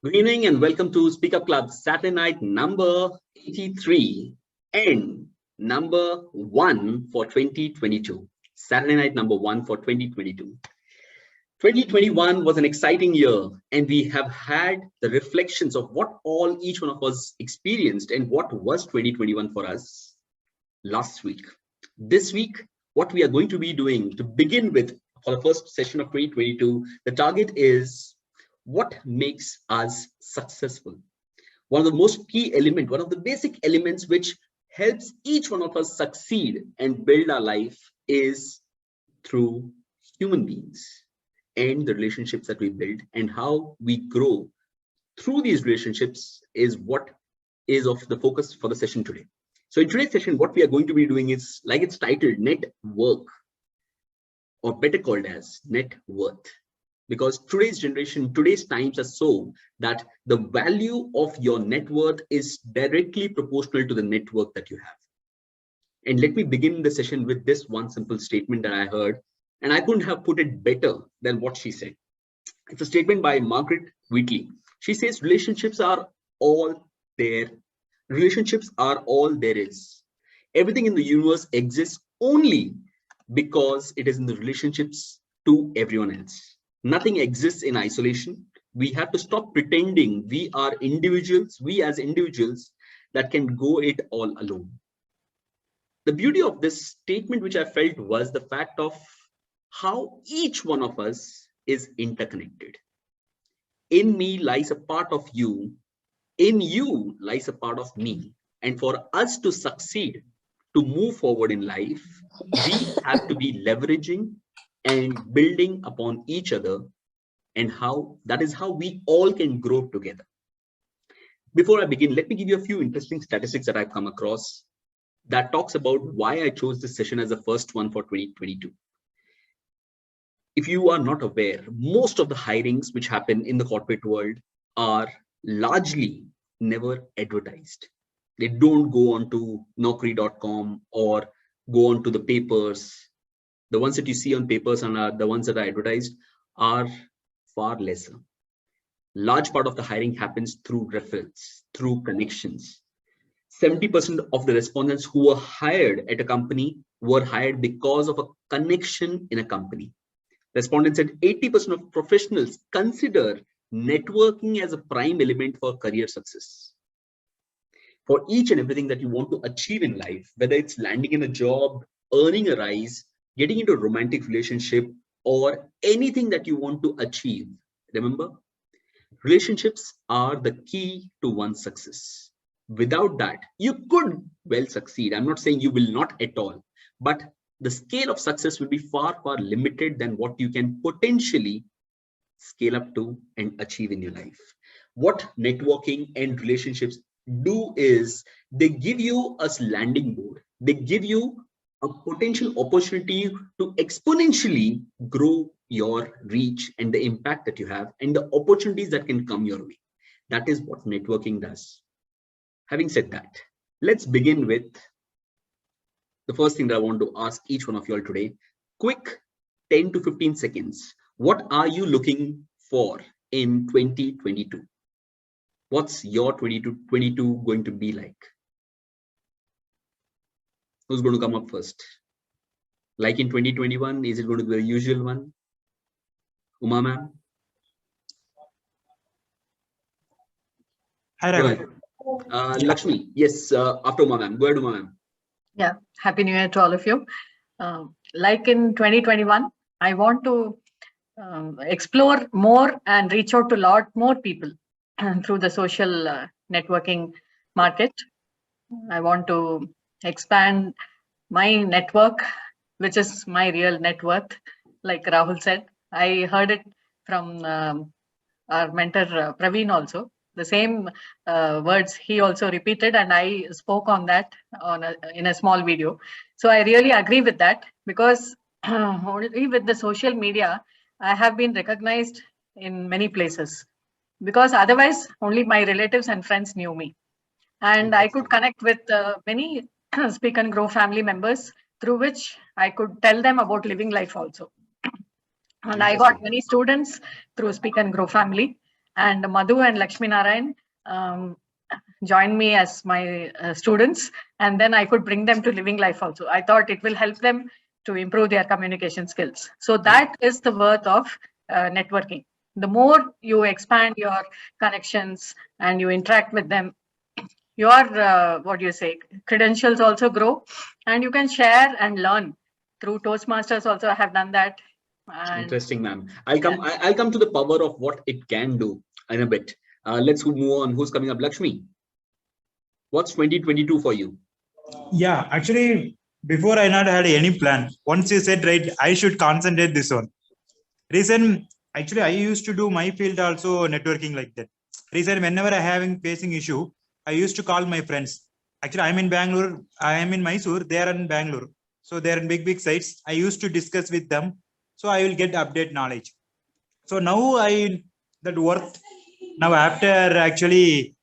Good evening and welcome to Speak Up Club Saturday night number 83 and number 1 for 2022. Saturday night number 1 for 2022. 2021 was an exciting year and we have had the reflections of what all each one of us experienced and what was 2021 for us last week. This week, what we are going to be doing to begin with for the first session of 2022, the target is what makes us successful. One of the most key element, one of the basic elements which helps each one of us succeed and build our life is through human beings and the relationships that we build, and how we grow through these relationships is what is of the focus for the session today. So in today's session, what we are going to be doing is, like it's titled, net work, or better called as net worth. Because today's generation, today's times are so that the value of your net worth is directly proportional to the network that you have. And let me begin the session with this one simple statement that I heard, and I couldn't have put it better than what she said. It's a statement by Margaret Wheatley. She says, relationships are all there. Relationships are all there is. Everything in the universe exists only because it is in the relationships to everyone else. Nothing exists in isolation. We have to stop pretending we are individuals, we as individuals that can go it all alone. The beauty of this statement, which I felt, was the fact of how each one of us is interconnected. In me lies a part of you, in you lies a part of me. And for us to succeed, to move forward in life, we have to be leveraging and building upon each other, and how that is how we all can grow together. Before I begin, let me give you a few interesting statistics that I've come across that talks about why I chose this session as the first one for 2022. If you are not aware, most of the hirings which happen in the corporate world are largely never advertised. They don't go onto Naukri.com or go onto the papers. The ones that you see on papers and the ones that are advertised are far lesser. Large part of the hiring happens through referrals, through connections. 70% of the respondents who were hired at a company were hired because of a connection in a company. Respondents said 80% of professionals consider networking as a prime element for career success. For each and everything that you want to achieve in life, whether it's landing in a job, earning a rise, getting into a romantic relationship, or anything that you want to achieve, remember, relationships are the key to one's success. Without that, you could well succeed. I'm not saying you will not at all, but the scale of success will be far, far limited than what you can potentially scale up to and achieve in your life. What networking and relationships do is they give you a landing board. They give you a potential opportunity to exponentially grow your reach and the impact that you have and the opportunities that can come your way. That is what networking does. Having said that, let's begin with the first thing that I want to ask each one of you all today. Quick 10 to 15 seconds. What are you looking for in 2022? What's your 2022 going to be like? Who's going to come up first? Like in 2021, is it going to be the usual one? Uma ma'am? Hi, Ravi. Lakshmi, yes, after Uma ma'am. Go ahead, Uma ma'am. Yeah, Happy New Year to all of you. Like in 2021, I want to explore more and reach out to a lot more people through the social networking market. I want to expand my network, which is my real net worth. Like Rahul said, I heard it from our mentor Praveen also. The same words he also repeated, and I spoke on that in a small video. So I really agree with that, because only with the social media, I have been recognized in many places, because otherwise only my relatives and friends knew me. And I could connect with many Speak and Grow family members, through which I could tell them about living life also. And I got many students through Speak and Grow family. and Madhu and Lakshmi Narayan joined me as my students, and then I could bring them to Living Life also. I thought it will help them to improve their communication skills. So that is the worth of networking. The more you expand your connections and you interact with them, your what do you say, credentials also grow, and you can share and learn through Toastmasters. Also, I have done that. And interesting, ma'am. I'll come to the power of what it can do in a bit. Let's move on. Who's coming up? Lakshmi, what's 2022 for you? Yeah, actually, before I not had any plan. Once you said, right, I should concentrate this one. Reason, actually, I used to do my field also networking like that. Reason, whenever I having facing issue, I used to call my friends. Actually, I'm in Bangalore, I am in Mysore, they are in Bangalore. So they are in big sites. I used to discuss with them. So I will get update knowledge. So now that worth, now after actually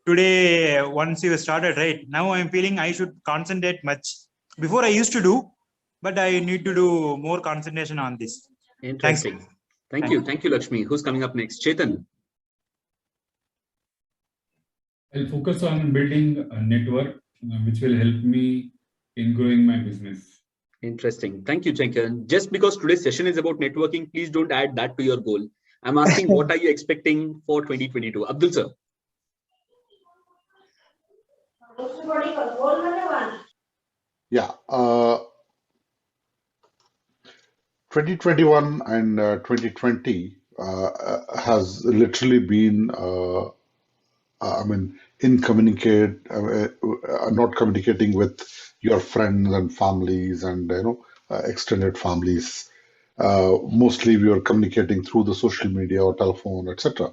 today, once you started, right, now I'm feeling I should concentrate much. Before I used to do, but I need to do more concentration on this. Interesting. Thanks. Thank you. Thank you, Lakshmi. Who's coming up next? Chetan. I'll focus on building a network which will help me in growing my business. Interesting. Thank you, Chetan. Just because today's session is about networking, please don't add that to your goal. I'm asking, what are you expecting for 2022? Abdul sir. Yeah, 2021 and 2020 has literally been, I mean, not communicating with your friends and families and extended families. Mostly, we are communicating through the social media or telephone, etc.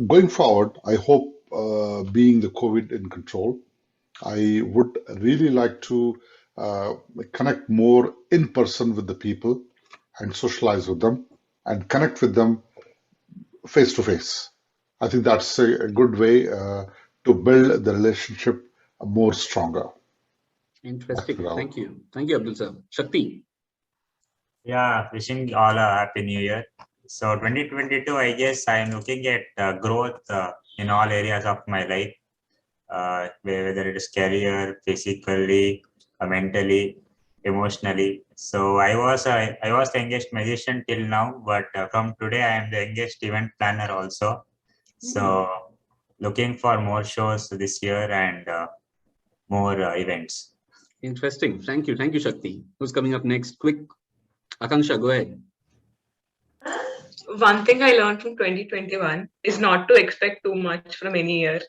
Going forward, I hope, being the COVID in control, I would really like to connect more in person with the people and socialize with them and connect with them face to face. I think that's a good way to build the relationship more stronger. Interesting. Thank you. Thank you, Abdul sir. Shakti. Yeah, wishing all a happy new year. So 2022, I guess I'm looking at growth in all areas of my life, whether it is career, physically, mentally, emotionally. So I was the youngest magician till now, but from today I am the youngest event planner also. So looking for more shows this year and more events. Interesting. Thank you. Thank you, Shakti. Who's coming up next? Quick. Akanksha, go ahead. One thing I learned from 2021 is not to expect too much from any year,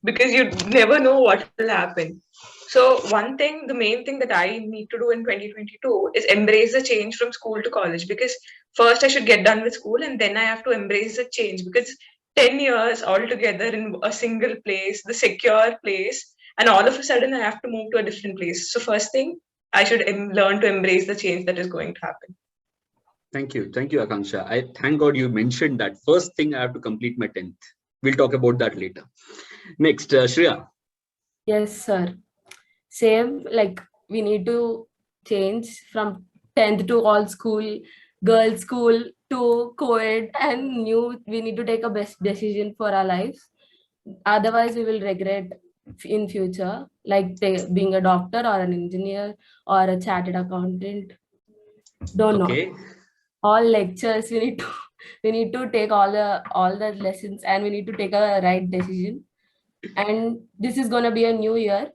because you never know what will happen. So the main thing that I need to do in 2022 is embrace the change from school to college, because first I should get done with school and then I have to embrace the change, because 10 years altogether in a single place, the secure place, and all of a sudden I have to move to a different place. So first thing, I should learn to embrace the change that is going to happen. Thank you. Thank you, Akanksha. I thank God you mentioned that. First thing, I have to complete my 10th. We'll talk about that later. Next, Shreya. Yes, sir. Same, like we need to change from 10th to all school, girls school to co-ed, and we need to take a best decision for our lives. Otherwise, we will regret in future, like being a doctor or an engineer or a chartered accountant. Don't know. All lectures we need to take all the lessons, and we need to take a right decision. And this is gonna be a new year,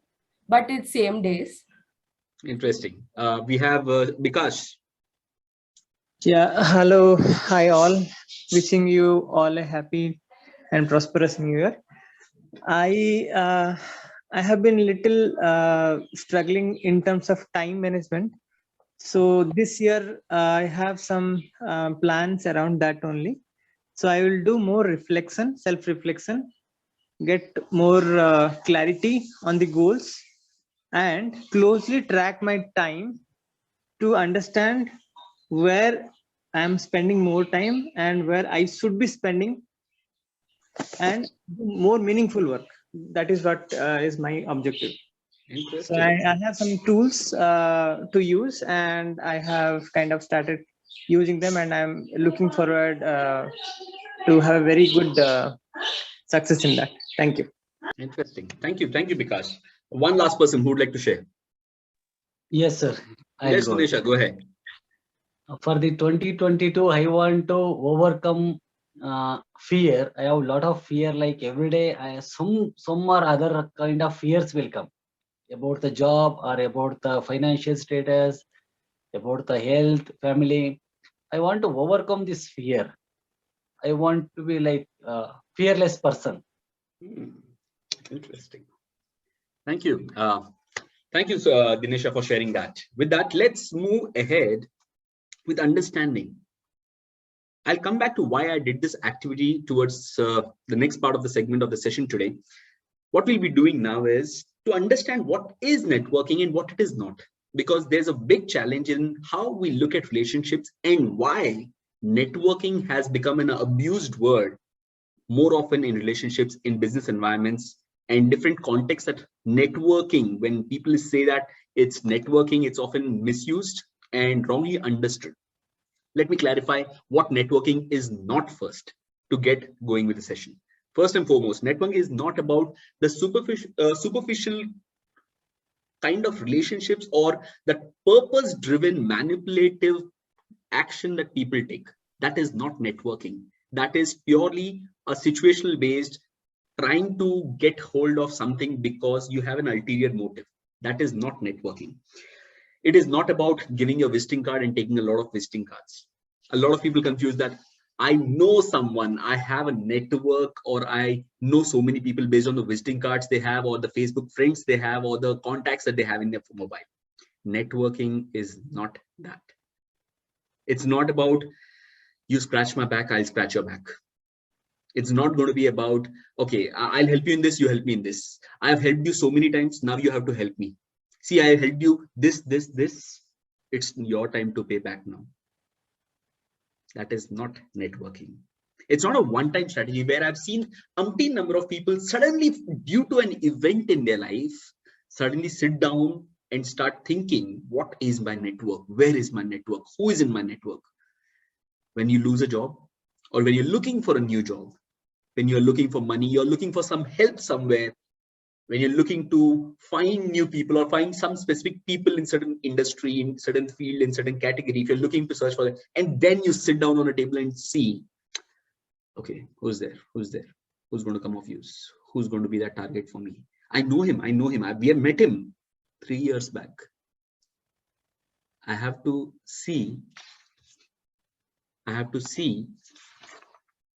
but it's same days. Interesting. We have Bikash. Yeah, hello, hi all. Wishing you all a happy and prosperous new year. I have been little struggling in terms of time management. So this year I have some plans around that only. So I will do more reflection, self-reflection, get more clarity on the goals, and closely track my time to understand where I'm spending more time and where I should be spending, and more meaningful work. That is what is my objective. So I have some tools to use, and I have kind of started using them, and I'm looking forward to have a very good success in that. Thank you. Interesting. Thank you, Bikash. One last person who would like to share. Yes, sir. Yes, Nisha, go ahead. For the 2022, I want to overcome fear. I have a lot of fear. Like every day, some or other kind of fears will come about the job or about the financial status, about the health, family. I want to overcome this fear. I want to be like a fearless person. Interesting. Thank you. Thank you, Dinesha, for sharing that. With that, let's move ahead with understanding. I'll come back to why I did this activity towards the next part of the segment of the session today. What we'll be doing now is to understand what is networking and what it is not, because there's a big challenge in how we look at relationships and why networking has become an abused word more often in relationships, in business environments, and different contexts. That networking, when people say that it's networking, it's often misused and wrongly understood. Let me clarify what networking is not first to get going with the session. First and foremost, networking is not about the superficial kind of relationships or that purpose-driven manipulative action that people take. That is not networking. That is purely a situational based trying to get hold of something because you have an ulterior motive. That is not networking. It is not about giving your visiting card and taking a lot of visiting cards. A lot of people confuse that. I know someone, I have a network, or I know so many people based on the visiting cards they have, or the Facebook friends they have, or the contacts that they have in their mobile. Networking is not that. It's not about you scratch my back, I'll scratch your back. It's not going to be about, okay, I'll help you in this, you help me in this. I've helped you so many times, now you have to help me. See, I helped you this. It's your time to pay back now. That is not networking. It's not a one-time strategy where I've seen umpteen number of people suddenly, due to an event in their life, suddenly sit down and start thinking, what is my network? Where is my network? Who is in my network? When you lose a job, or when you're looking for a new job, when you're looking for money, you're looking for some help somewhere, when you're looking to find new people or find some specific people in certain industry, in certain field, in certain category, if you're looking to search for it, and then you sit down on a table and see, okay, who's there? Who's going to come of use? Who's going to be that target for me? I know him. We have met him 3 years back. I have to see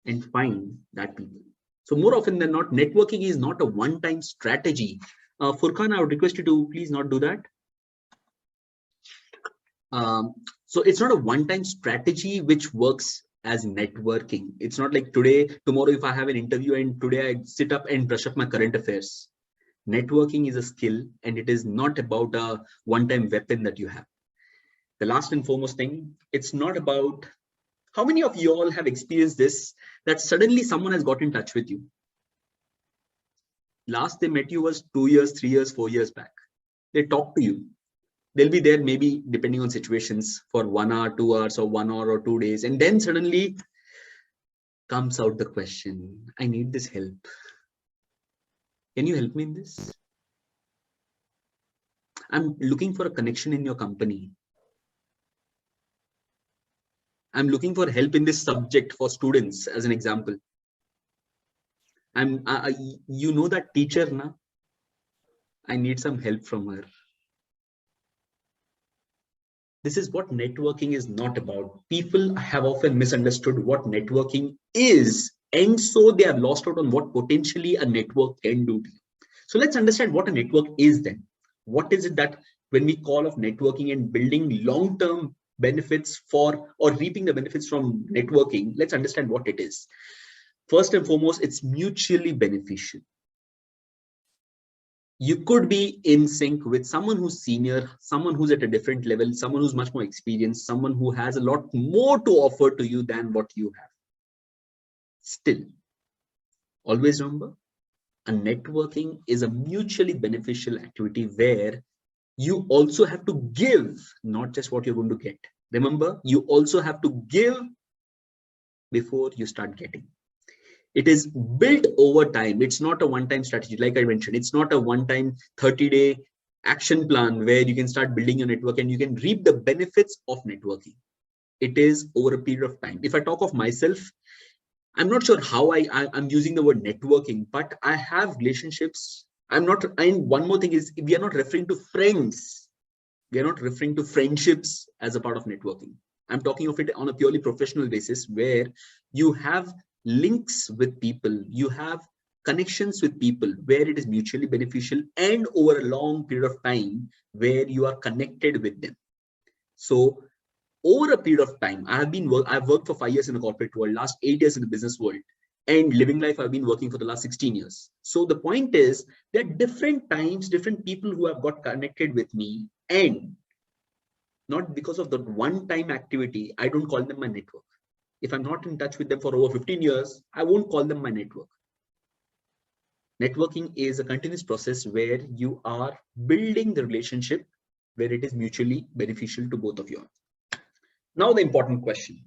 and find that people. So more often than not, networking is not a one-time strategy. Furkan, I would request you to please not do that. So it's not a one-time strategy which works as networking. It's not like today, tomorrow, if I have an interview and today I sit up and brush up my current affairs. Networking is a skill, and it is not about a one-time weapon that you have. The last and foremost thing, it's not about, how many of you all have experienced this, that suddenly someone has got in touch with you? Last they met you was 2 years, 3 years, 4 years back. They talk to you. They'll be there maybe depending on situations for 1 hour, 2 hours, or 1 hour or 2 days. And then suddenly comes out the question, I need this help. Can you help me in this? I'm looking for a connection in your company. I'm looking for help in this subject for students, as an example. You know that teacher, na? I need some help from her. This is what networking is not about. People have often misunderstood what networking is, and so they are lost out on what potentially a network can do to you. So let's understand what a network is then. What is it that when we call of networking and building long-term benefits for, or reaping the benefits from networking, let's understand what it is. First and foremost, it's mutually beneficial. You could be in sync with someone who's senior, someone who's at a different level, someone who's much more experienced, someone who has a lot more to offer to you than what you have. Still, always remember, a networking is a mutually beneficial activity where you also have to give, not just what you're going to get. Remember, you also have to give before you start getting. It is built over time. It's not a one-time strategy. Like I mentioned, it's not a one-time 30-day action plan where you can start building your network and you can reap the benefits of networking. It is over a period of time. If I talk of myself, I'm not sure how I'm using the word networking, but I have relationships. And one more thing is, we are not referring to friends. We are not referring to friendships as a part of networking. I'm talking of it on a purely professional basis where you have links with people, you have connections with people where it is mutually beneficial and over a long period of time where you are connected with them. So over a period of time, I've worked for 5 years in the corporate world, last 8 years in the business world, and living life, I've been working for the last 16 years. So the point is, there are different times, different people who have got connected with me, and not because of that one-time activity, I don't call them my network. If I'm not in touch with them for over 15 years, I won't call them my network. Networking is a continuous process where you are building the relationship where it is mutually beneficial to both of you. Now the important question,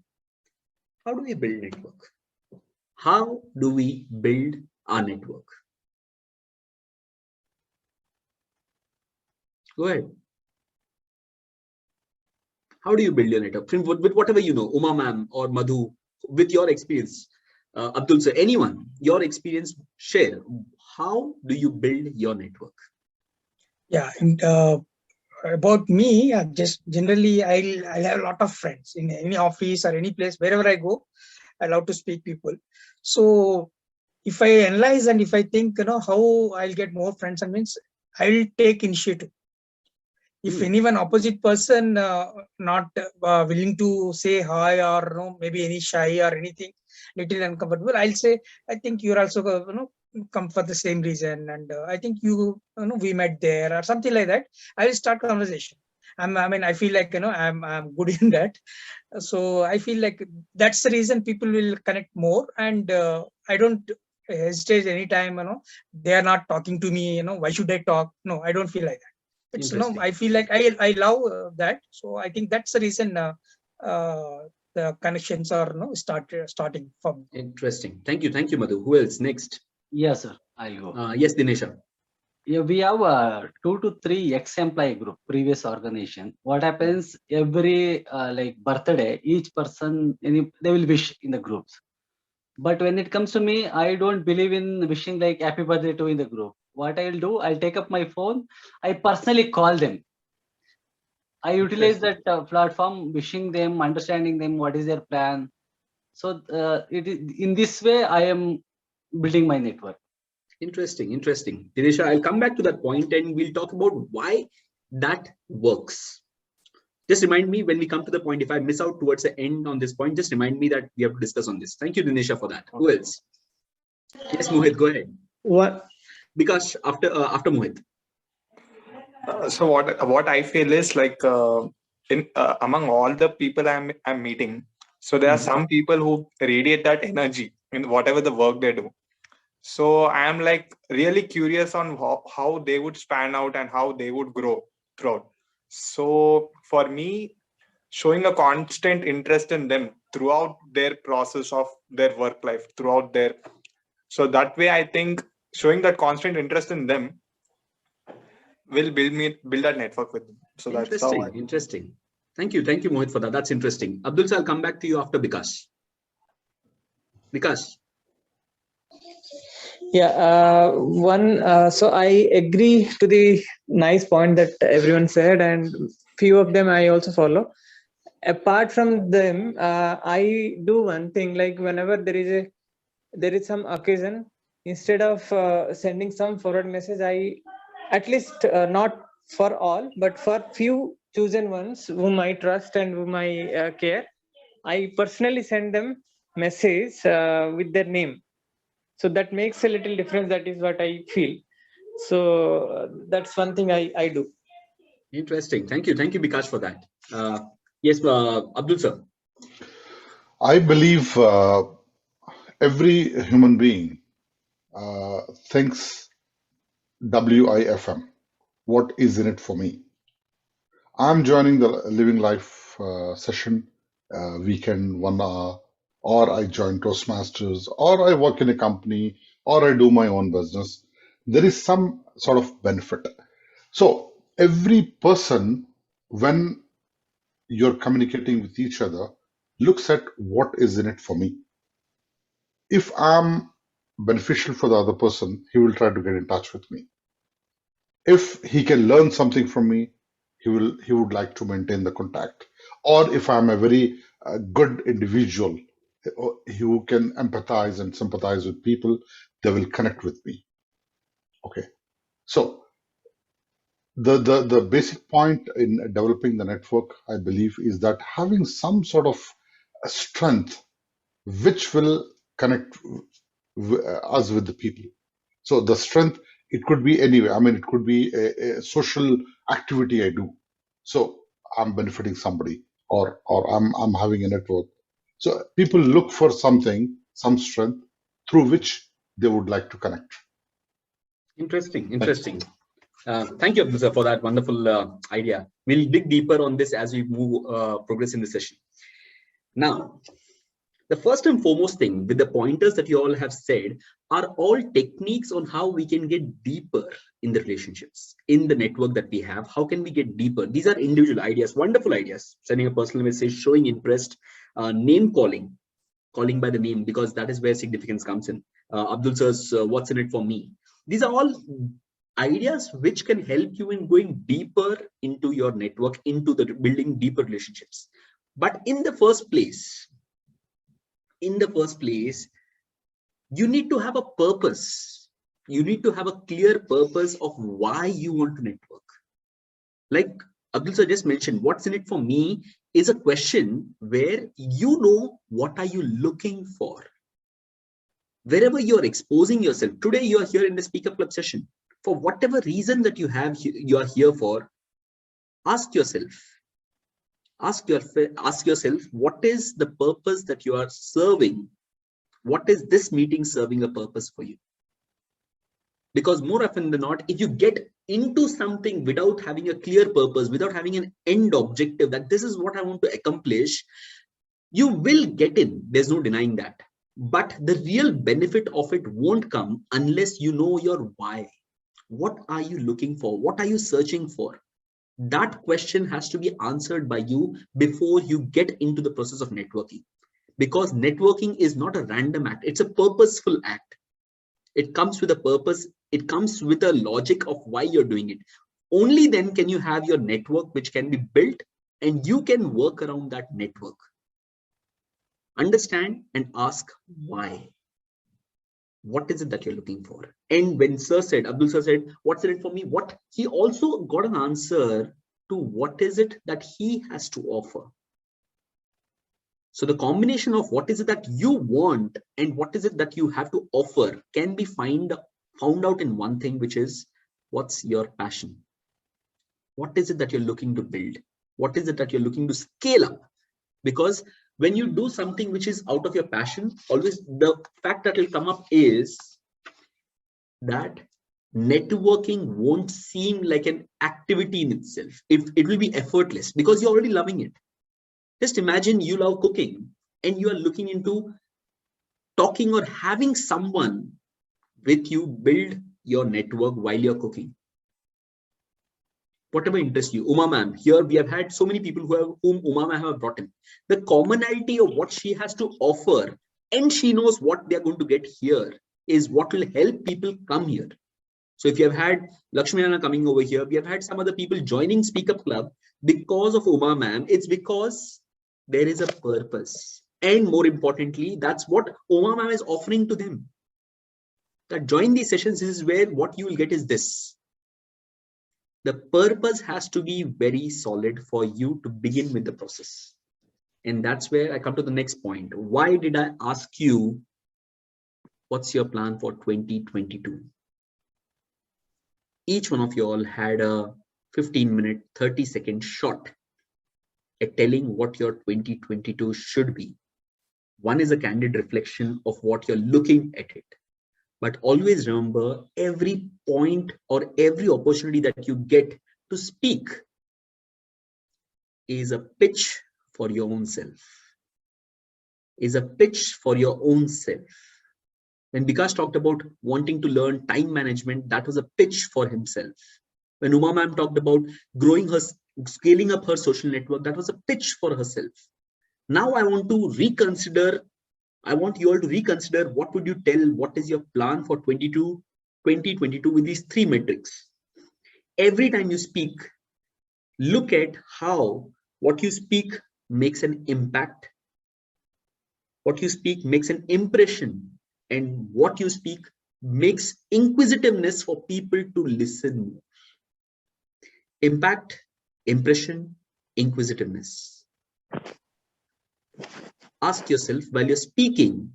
how do we build network? How do we build our network? Go ahead. How do you build your network? With whatever you know, Uma ma'am or Madhu, with your experience, Abdul sir, anyone, your experience, share. How do you build your network? Yeah, and about me, just generally, I'll have a lot of friends in any office or any place, wherever I go, I love to speak people. So if I analyze and if I think, how I'll get more friends, and means I'll take initiative. If anyone opposite person not willing to say hi or maybe any shy or anything, little uncomfortable, I'll say, I think you're also come for the same reason, and I think we met there or something like that. I will start conversation. I feel like I'm good in that. So I feel like that's the reason people will connect more, and I don't hesitate anytime. They are not talking to me. Why should I talk? No, I don't feel like that. It's I feel like I love that. So I think that's the reason the connections are starting from. Interesting. Thank you, Madhu. Who else next? Yes, sir. I'll go. Yes, Dinesha. Yeah, we have a 2 to 3 ex-employee group, previous organization. What happens every like birthday, each person they will wish in the groups. But when it comes to me, I don't believe in wishing like happy birthday to in the group. What I'll do, I'll take up my phone. I personally call them. I utilize that platform, wishing them, understanding them, what is their plan. So in this way, I am building my network. Interesting. Dinesha, I'll come back to that point and we'll talk about why that works. Just remind me when we come to the point, if I miss out towards the end on this point, just remind me that we have to discuss on this. Thank you, Dinesha, for that. Okay. Who else? Yes, Mohit, go ahead. What? Because after Mohit. So what I feel is like among all the people I'm meeting, so there are some people who radiate that energy in whatever the work they do. So I am like really curious on how they would span out and how they would grow throughout. So for me, showing a constant interest in them throughout their process of their work life, so that way I think showing that constant interest in them will build that network with them. So that's how interesting. Thank you, Mohit, for that. That's interesting. Abdul, I'll come back to you after Bikash. Yeah, so I agree to the nice point that everyone said, and few of them I also follow. Apart from them, I do one thing, like whenever there is some occasion, instead of sending some forward message, I at least not for all, but for few chosen ones whom I trust and whom I care, I personally send them message with their name. So that makes a little difference. That is what I feel. So that's one thing I do. Interesting. Thank you, Bikash, for that. Yes, Abdul sir. I believe every human being thinks WIFM. What is in it for me? I'm joining the Living Life session weekend 1 hour or I join Toastmasters, or I work in a company, or I do my own business, there is some sort of benefit. So every person, when you're communicating with each other, looks at what is in it for me. If I'm beneficial for the other person, he will try to get in touch with me. If he can learn something from me, he would like to maintain the contact. Or if I'm a very good individual who can empathize and sympathize with people, they will connect with me. Okay, so the basic point in developing the network, I believe, is that having some sort of strength which will connect us with the people. So the strength, it could be anywhere. I mean, it could be a social activity I do. So I'm benefiting somebody, or I'm having a network. So people look for something, some strength through which they would like to connect. Interesting, interesting. Thank you, Abdul sir, for that wonderful idea. We'll dig deeper on this as we move progress in the session. Now, the first and foremost thing with the pointers that you all have said are all techniques on how we can get deeper in the relationships, in the network that we have. How can we get deeper? These are individual ideas, wonderful ideas. Sending a personal message, showing interest, name calling by the name, because that is where significance comes in. Abdul sir's what's in it for me? These are all ideas which can help you in going deeper into your network, into the building deeper relationships. But in the first place, you need to have a purpose. You need to have a clear purpose of why you want to network. Like Abdul sir just mentioned, what's in it for me is a question where you know what are you looking for. Wherever you're exposing yourself, today you are here in the Speaker Club session, for whatever reason that you are here for, ask yourself, what is the purpose that you are serving? What is this meeting serving a purpose for you? Because more often than not, if you get into something without having a clear purpose, without having an end objective, that this is what I want to accomplish, you will get in. There's no denying that. But the real benefit of it won't come unless you know your why. What are you looking for? What are you searching for? That question has to be answered by you before you get into the process of networking. Because networking is not a random act. It's a purposeful act. It comes with a purpose. It comes with a logic of why you're doing it. Only then can you have your network which can be built and you can work around that network. Understand and ask why. What is it that you're looking for? And when Abdul sir said, what's in it for me? What he also got an answer to what is it that he has to offer. So the combination of what is it that you want and what is it that you have to offer can be found out in one thing, which is what's your passion? What is it that you're looking to build? What is it that you're looking to scale up? Because when you do something which is out of your passion, always the fact that will come up is that networking won't seem like an activity in itself. It will be effortless because you're already loving it. Just imagine you love cooking and you are looking into talking or having someone with you build your network while you're cooking. Whatever interests you. Uma ma'am, here we have had so many people whom Uma ma'am have brought in. The commonality of what she has to offer and she knows what they're going to get here is what will help people come here. So if you have had Lakshmi Anna coming over here, we have had some other people joining Speak Up Club because of Uma ma'am. It's because there is a purpose. And more importantly, that's what Uma ma'am is offering to them. That join these sessions, this is where what you will get is this. The purpose has to be very solid for you to begin with the process. And that's where I come to the next point. Why did I ask you, what's your plan for 2022? Each one of you all had a 15-minute, 30-second shot at telling what your 2022 should be. One is a candid reflection of what you're looking at it. But always remember, every point or every opportunity that you get to speak is a pitch for your own self. is a pitch for your own self. When Vikas talked about wanting to learn time management, that was a pitch for himself. When Uma ma'am talked about scaling up her social network, that was a pitch for herself. Now I want you all to reconsider what would you tell, what is your plan for 2022 with these 3 metrics. Every time you speak, look at how what you speak makes an impact, what you speak makes an impression, and what you speak makes inquisitiveness for people to listen. Impact, impression, inquisitiveness. Ask yourself while you're speaking,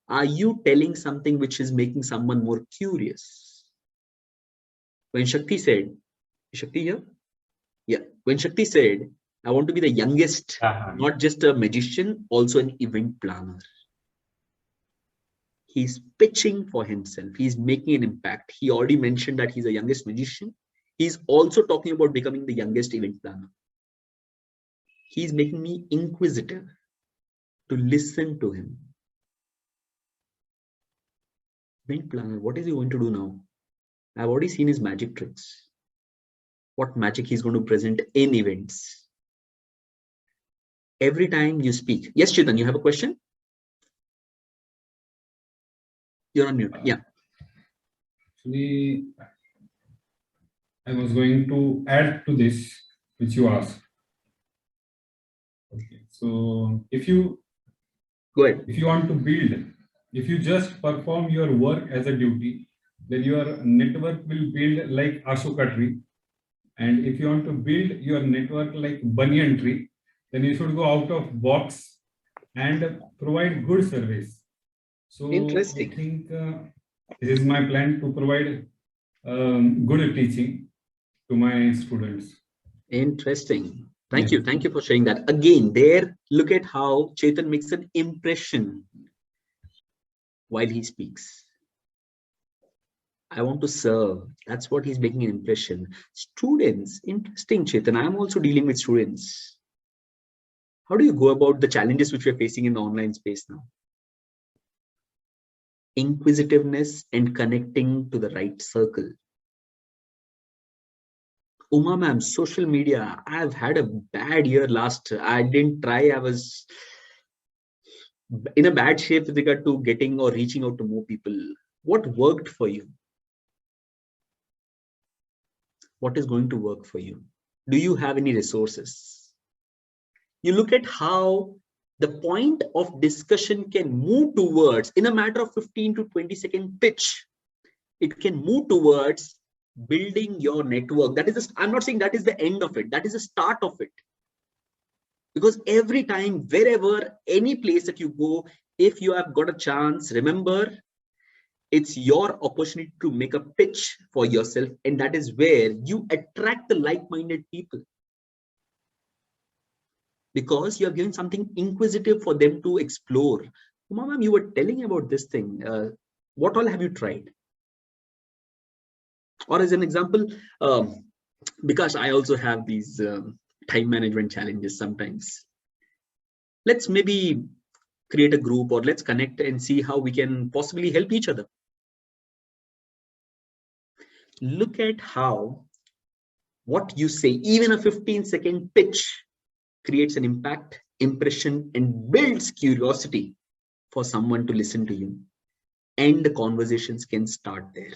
are you telling something which is making someone more curious? When Shakti said, is Shakti here? Yeah. When Shakti said, I want to be the youngest, not just a magician, also an event planner. He's pitching for himself. He's making an impact. He already mentioned that he's the youngest magician. He's also talking about becoming the youngest event planner. He's making me inquisitive to listen to him. Event planner, what is he going to do now? I've already seen his magic tricks. What magic he's going to present in events. Every time you speak. Yes, Chetan, you have a question? You're on mute. Yeah. Actually, I was going to add to this, which you asked. Okay. So if you go ahead. If you want to build, if you just perform your work as a duty, then your network will build like Ashoka tree. And if you want to build your network like banyan tree, then you should go out of box and provide good service. So interesting. I think this is my plan to provide good teaching to my students. Interesting. Thank you. Thank you for sharing that. Again, there, look at how Chetan makes an impression while he speaks. I want to serve. That's what he's making an impression. Students, interesting, Chetan. I'm also dealing with students. How do you go about the challenges which we're facing in the online space now? Inquisitiveness and connecting to the right circle. Uma ma'am, social media. I've had a bad year last. I didn't try. I was in a bad shape with regard to getting or reaching out to more people. What worked for you? What is going to work for you? Do you have any resources? You look at how the point of discussion can move towards, in a matter of 15 to 20-second pitch, it can move towards building your network. That is, I'm not saying that is the end of it. That is the start of it. Because every time, wherever, any place that you go, if you have got a chance, remember, it's your opportunity to make a pitch for yourself. And that is where you attract the like-minded people. Because you are giving something inquisitive for them to explore. Uma ma'am, you were telling about this thing. What all have you tried? Or as an example, because I also have these time management challenges sometimes. Let's maybe create a group, or let's connect and see how we can possibly help each other. Look at how what you say, even a 15-second pitch, creates an impact, impression, and builds curiosity for someone to listen to you. And the conversations can start there.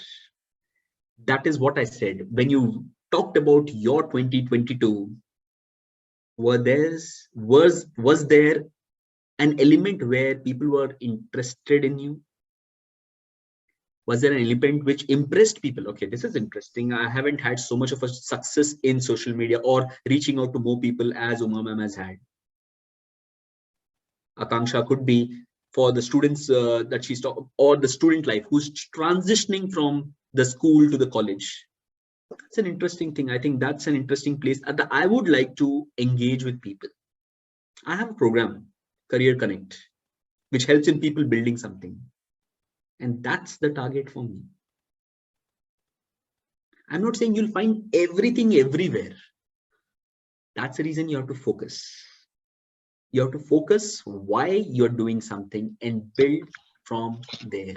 That is what I said. When you talked about your 2022, was there an element where people were interested in you? Was there an element which impressed people? Okay, this is interesting. I haven't had so much of a success in social media or reaching out to more people as Uma ma'am has had. Akanksha could be for the students that she's talking, or the student life who's transitioning from the school to the college. It's an interesting thing. I think that's an interesting place that I would like to engage with people. I have a program, Career Connect, which helps in people building something. And that's the target for me. I'm not saying you'll find everything everywhere. That's the reason you have to focus. You have to focus why you're doing something and build from there.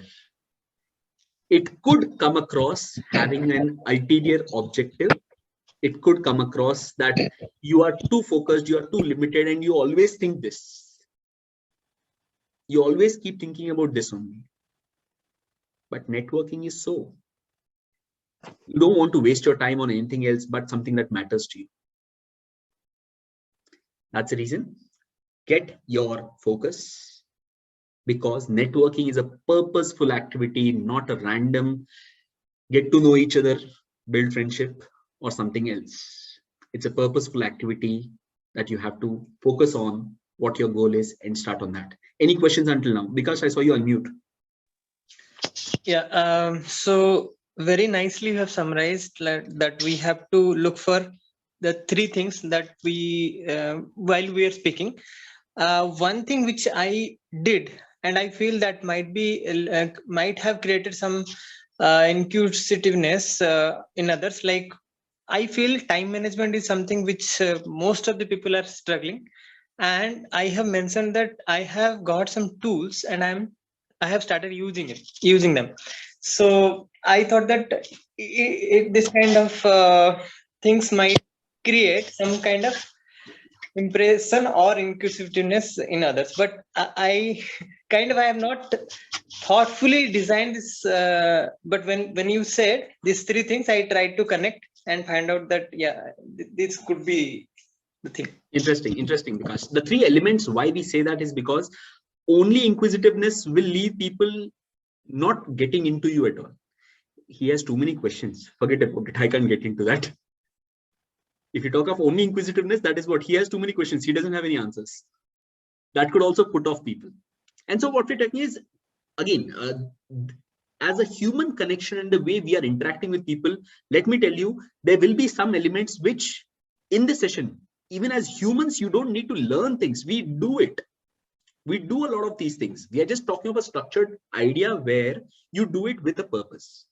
It could come across having an ulterior objective. It could come across that you are too focused, you are too limited, and you always think this. You always keep thinking about this only. But networking is so. You don't want to waste your time on anything else but something that matters to you. That's the reason. Get your focus, because networking is a purposeful activity, not a random get to know each other, build friendship, or something else. It's a purposeful activity that you have to focus on what your goal is and start on that. Any questions until now? Because I saw you unmute. Yeah, so very nicely you have summarized that we have to look for the three things that we, while we are speaking. One thing which I did, and I feel that might have created some inquisitiveness in others. Like, I feel time management is something which most of the people are struggling, and I have mentioned that I have got some tools and I have started using them. So I thought that this kind of things might create some kind of impression or inquisitiveness in others, but I I have not thoughtfully designed this, but when you said these three things, I tried to connect and find out that this could be the thing. Interesting, because the three elements why we say that is because only inquisitiveness will leave people not getting into you at all. He has too many questions, forget about it, I can't get into that. If you talk of only inquisitiveness, that is what he has too many questions, he doesn't have any answers. That could also put off people. And so what we're talking is, again, as a human connection and the way we are interacting with people, let me tell you, there will be some elements which in the session, even as humans, you don't need to learn things, we do it. We do a lot of these things. We are just talking of a structured idea where you do it with a purpose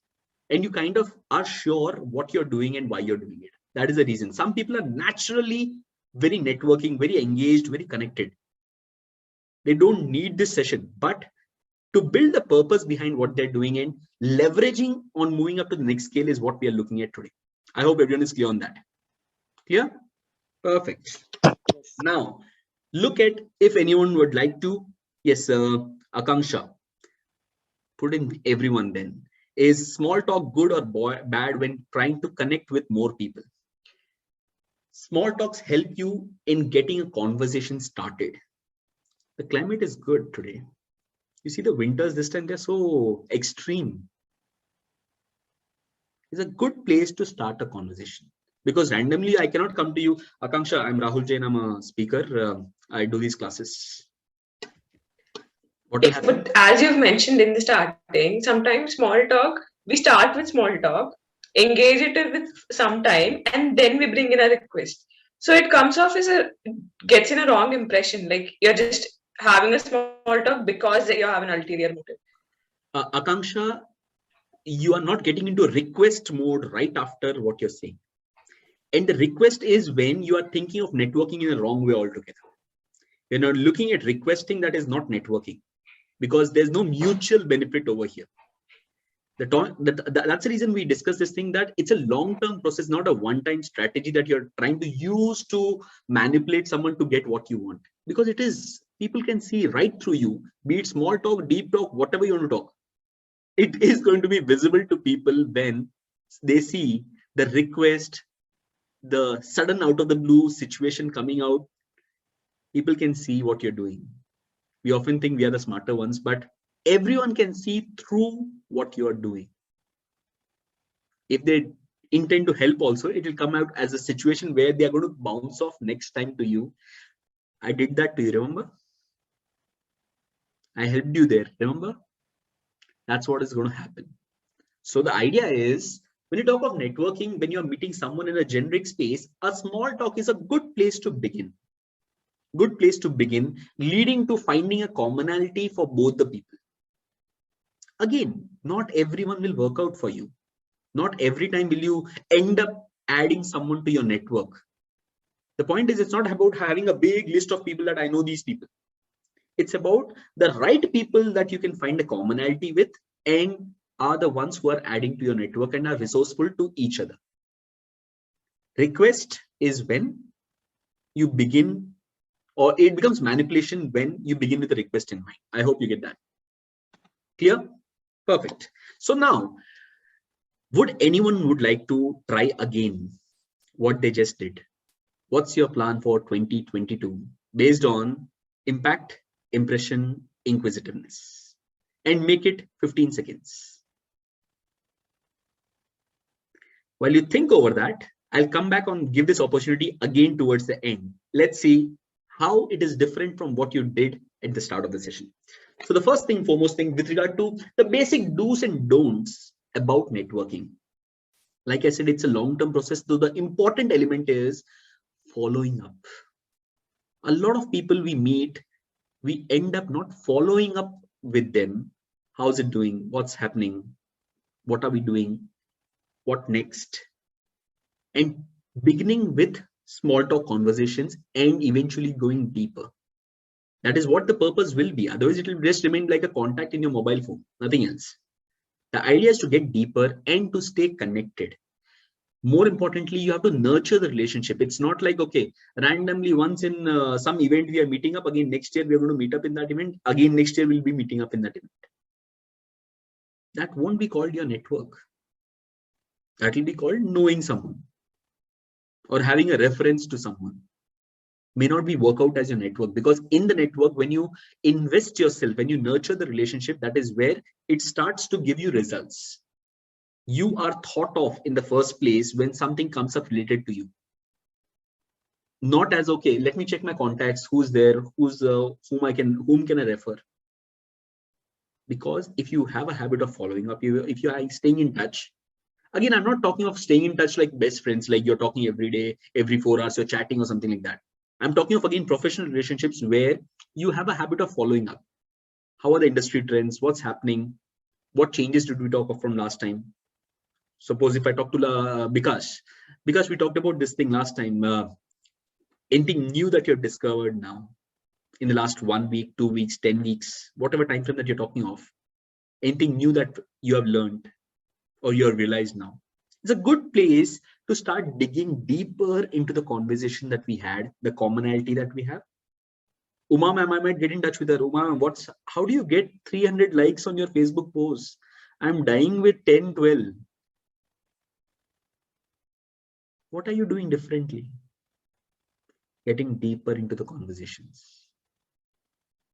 and you kind of are sure what you're doing and why you're doing it. That is the reason. Some people are naturally very networking, very engaged, very connected. They don't need this session, but to build the purpose behind what they're doing and leveraging on moving up to the next scale is what we are looking at today. I hope everyone is clear on that. Clear? Perfect. Now, look at if anyone would like to. Yes, Akanksha. Put in everyone then. Is small talk good or bad when trying to connect with more people? Small talks help you in getting a conversation started. The climate is good today. You see the winters this time, they're so extreme. It's a good place to start a conversation. Because randomly, I cannot come to you, Akanksha, I'm Rahul Jain, I'm a speaker. I do these classes. What will happen? But as you've mentioned in the starting, sometimes small talk, we start with small talk, engage it with some time, and then we bring in a request. So it comes off as gets in a wrong impression. Like you're just having a small talk because you have an ulterior motive. Akanksha, you are not getting into request mode right after what you're saying. And the request is when you are thinking of networking in a wrong way altogether. You're not looking at requesting, that is not networking, because there's no mutual benefit over here. That's the reason we discuss this thing, that it's a long-term process, not a one-time strategy that you're trying to use to manipulate someone to get what you want. Because it is, people can see right through you, be it small talk, deep talk, whatever you want to talk. It is going to be visible to people when they see the request, the sudden out of the blue situation coming out. People can see what you're doing. We often think we are the smarter ones, but everyone can see through what you are doing. If they intend to help also, it will come out as a situation where they are going to bounce off next time to you. I did that to you, remember? I helped you there, remember? That's what is going to happen. So the idea is, when you talk of networking, when you're meeting someone in a generic space, a small talk is a good place to begin. Good place to begin, leading to finding a commonality for both the people. Again, not everyone will work out for you. Not every time will you end up adding someone to your network. The point is, it's not about having a big list of people that I know these people. It's about the right people that you can find a commonality with and are the ones who are adding to your network and are resourceful to each other. Request is when you begin, or it becomes manipulation when you begin with a request in mind. I hope you get that. Clear? Perfect. So now, would anyone would like to try again what they just did? What's your plan for 2022 based on impact, impression, inquisitiveness, and make it 15 seconds. While you think over that, I'll come back and give this opportunity again towards the end. Let's see how it is different from what you did at the start of the session. So the first thing, foremost thing with regard to the basic do's and don'ts about networking. Like I said, it's a long-term process. So the important element is following up. A lot of people we meet, we end up not following up with them. How's it doing? What's happening? What are we doing? What next? And beginning with small talk conversations and eventually going deeper. That is what the purpose will be. Otherwise, it will just remain like a contact in your mobile phone, nothing else. The idea is to get deeper and to stay connected. More importantly, you have to nurture the relationship. It's not like, okay, randomly once in some event we are meeting up, again next year we are going to meet up in that event, again next year we'll be meeting up in that event. That won't be called your network. That will be called knowing someone or having a reference to someone. May not be work out as your network, because in the network, when you invest yourself, when you nurture the relationship, that is where it starts to give you results. You are thought of in the first place when something comes up related to you. Not as, okay, let me check my contacts, who's there, who's whom can I refer? Because if you have a habit of following up, if you are staying in touch, again, I'm not talking of staying in touch like best friends, like you're talking every day, every 4 hours, you're chatting or something like that. I'm talking of, again, professional relationships where you have a habit of following up. How are the industry trends? What's happening? What changes did we talk of from last time? Suppose if I talk to Bikash, we talked about this thing last time. Anything new that you've discovered now in the last 1 week, 2 weeks, 10 weeks, whatever time frame that you're talking of, anything new that you have learned or you have realized now? It's a good place to start digging deeper into the conversation that we had, the commonality that we have. Uma ma'am, I might get in touch with her. Uma, how do you get 300 likes on your Facebook post? I'm dying with 10, 12. What are you doing differently? Getting deeper into the conversations.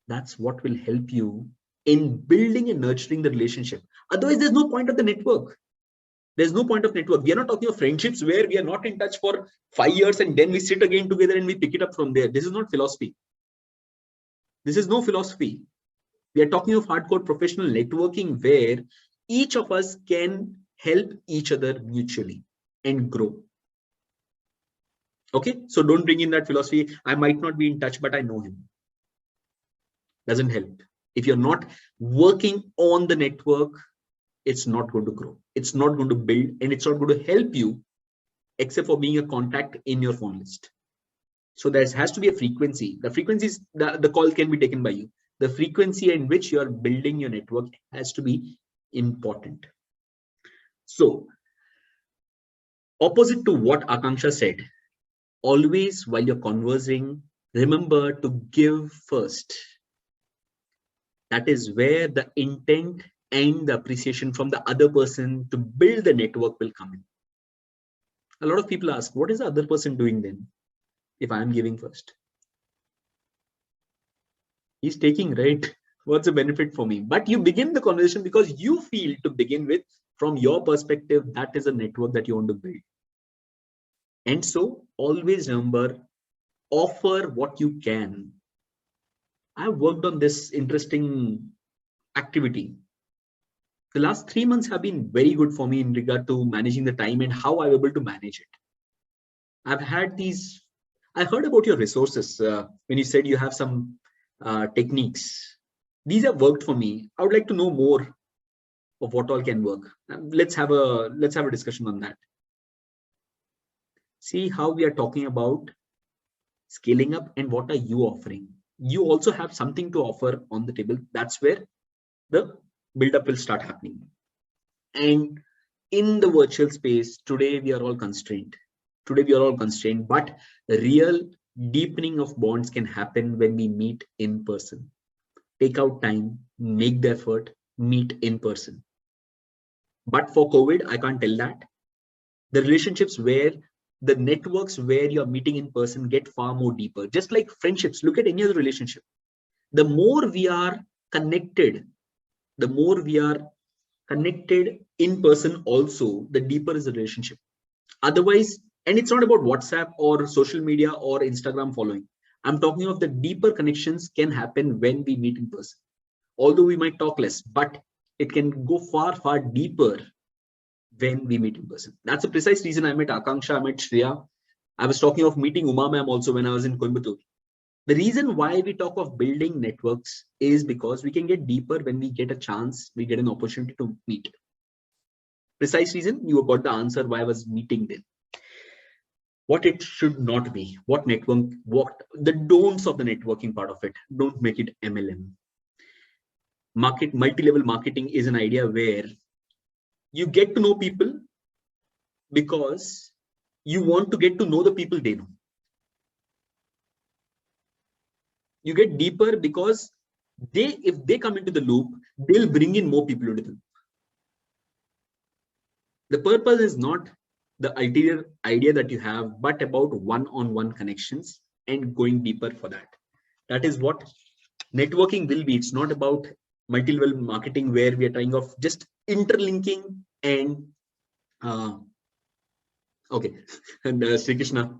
That's what will help you in building and nurturing the relationship. Otherwise, there's no point of the network. There's no point of network. We are not talking of friendships where we are not in touch for 5 years and then we sit again together and we pick it up from there. This is not philosophy. This is no philosophy. We are talking of hardcore professional networking where each of us can help each other mutually and grow. Okay, so don't bring in that philosophy. I might not be in touch, but I know him. Doesn't help. If you're not working on the network, it's not going to grow. It's not going to build, and it's not going to help you except for being a contact in your phone list. So there has to be a frequency. The frequency is the call can be taken by you. The frequency in which you are building your network has to be important. So opposite to what Akanksha said, always while you're conversing, remember to give first. That is where the intent and the appreciation from the other person to build the network will come in. A lot of people ask, what is the other person doing then if I'm giving first? He's taking, right? What's the benefit for me? But you begin the conversation because you feel to begin with, from your perspective, that is a network that you want to build. And so always remember, offer what you can. I've worked on this interesting activity. The last 3 months have been very good for me in regard to managing the time and how I'm able to manage it. I've had these, I heard about your resources when you said you have some techniques. These have worked for me. I would like to know more of what all can work. Let's have a discussion on that. See how we are talking about scaling up, and what are you offering. You also have something to offer on the table. That's where the build-up will start happening. And in the virtual space, today we are all constrained. But the real deepening of bonds can happen when we meet in person. Take out time, make the effort, meet in person. But for COVID, I can't tell that. The relationships where the networks where you're meeting in person get far more deeper. Just like friendships, look at any other relationship. The more we are connected, in person also, the deeper is the relationship. Otherwise, and it's not about WhatsApp or social media or Instagram following. I'm talking of the deeper connections can happen when we meet in person. Although we might talk less, but it can go far, far deeper when we meet in person. That's the precise reason I met Akanksha, I met Shreya. I was talking of meeting Uma ma'am also when I was in Coimbatore. The reason why we talk of building networks is because we can get deeper when we get a chance, we get an opportunity to meet. Precise reason, you got the answer why I was meeting them. What it should not be, what the don'ts of the networking part of it. Don't make it MLM. Multi-level marketing is an idea where you get to know people because you want to get to know the people they know. You get deeper because if they come into the loop, they'll bring in more people into the loop. The purpose is not the ulterior idea that you have, but about one-on-one connections and going deeper for that. That is what networking will be. It's not about multi-level marketing where we are trying of just interlinking and okay. And Sri Krishna,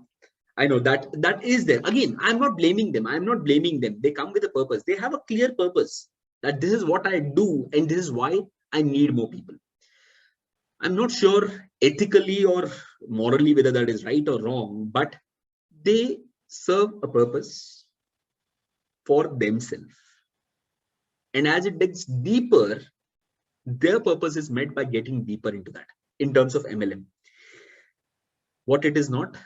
I know that is there. Again, I'm not blaming them. They come with a purpose. They have a clear purpose that this is what I do and this is why I need more people. I'm not sure ethically or morally whether that is right or wrong, but they serve a purpose for themselves. And as it digs deeper, their purpose is met by getting deeper into that in terms of MLM. What it is not,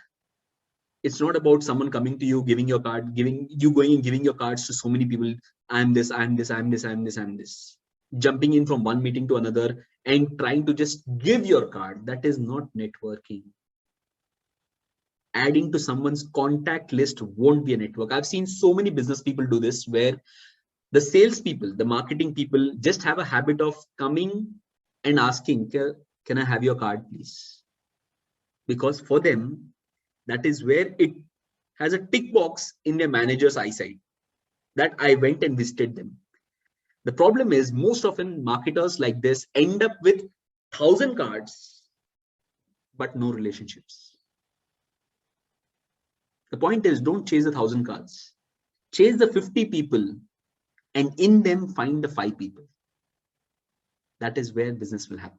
it's not about someone coming to you, giving your card, giving your cards to so many people. I'm this. Jumping in from one meeting to another and trying to just give your card. That is not networking. Adding to someone's contact list won't be a network. I've seen so many business people do this where the sales people, the marketing people just have a habit of coming and asking, can I have your card, please? Because for them, that is where it has a tick box in their manager's eyesight that I went and visited them. The problem is most often marketers like this end up with 1,000 cards, but no relationships. The point is, don't chase the 1,000 cards. Chase the 50 people and in them find the 5 people. That is where business will happen.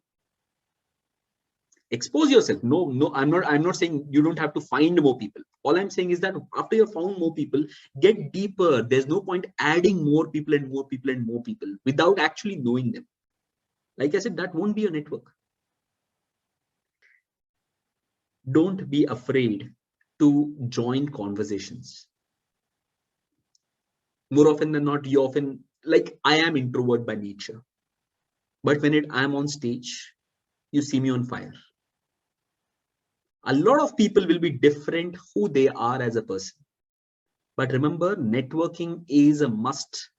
Expose yourself. No, I'm not saying you don't have to find more people. All I'm saying is that after you've found more people, get deeper. There's no point adding more people and more people and more people without actually knowing them. Like I said, that won't be a network. Don't be afraid to join conversations. More often than not, you often, like I am introvert by nature, but when I'm on stage, you see me on fire. A lot of people will be different who they are as a person. But remember, networking is a must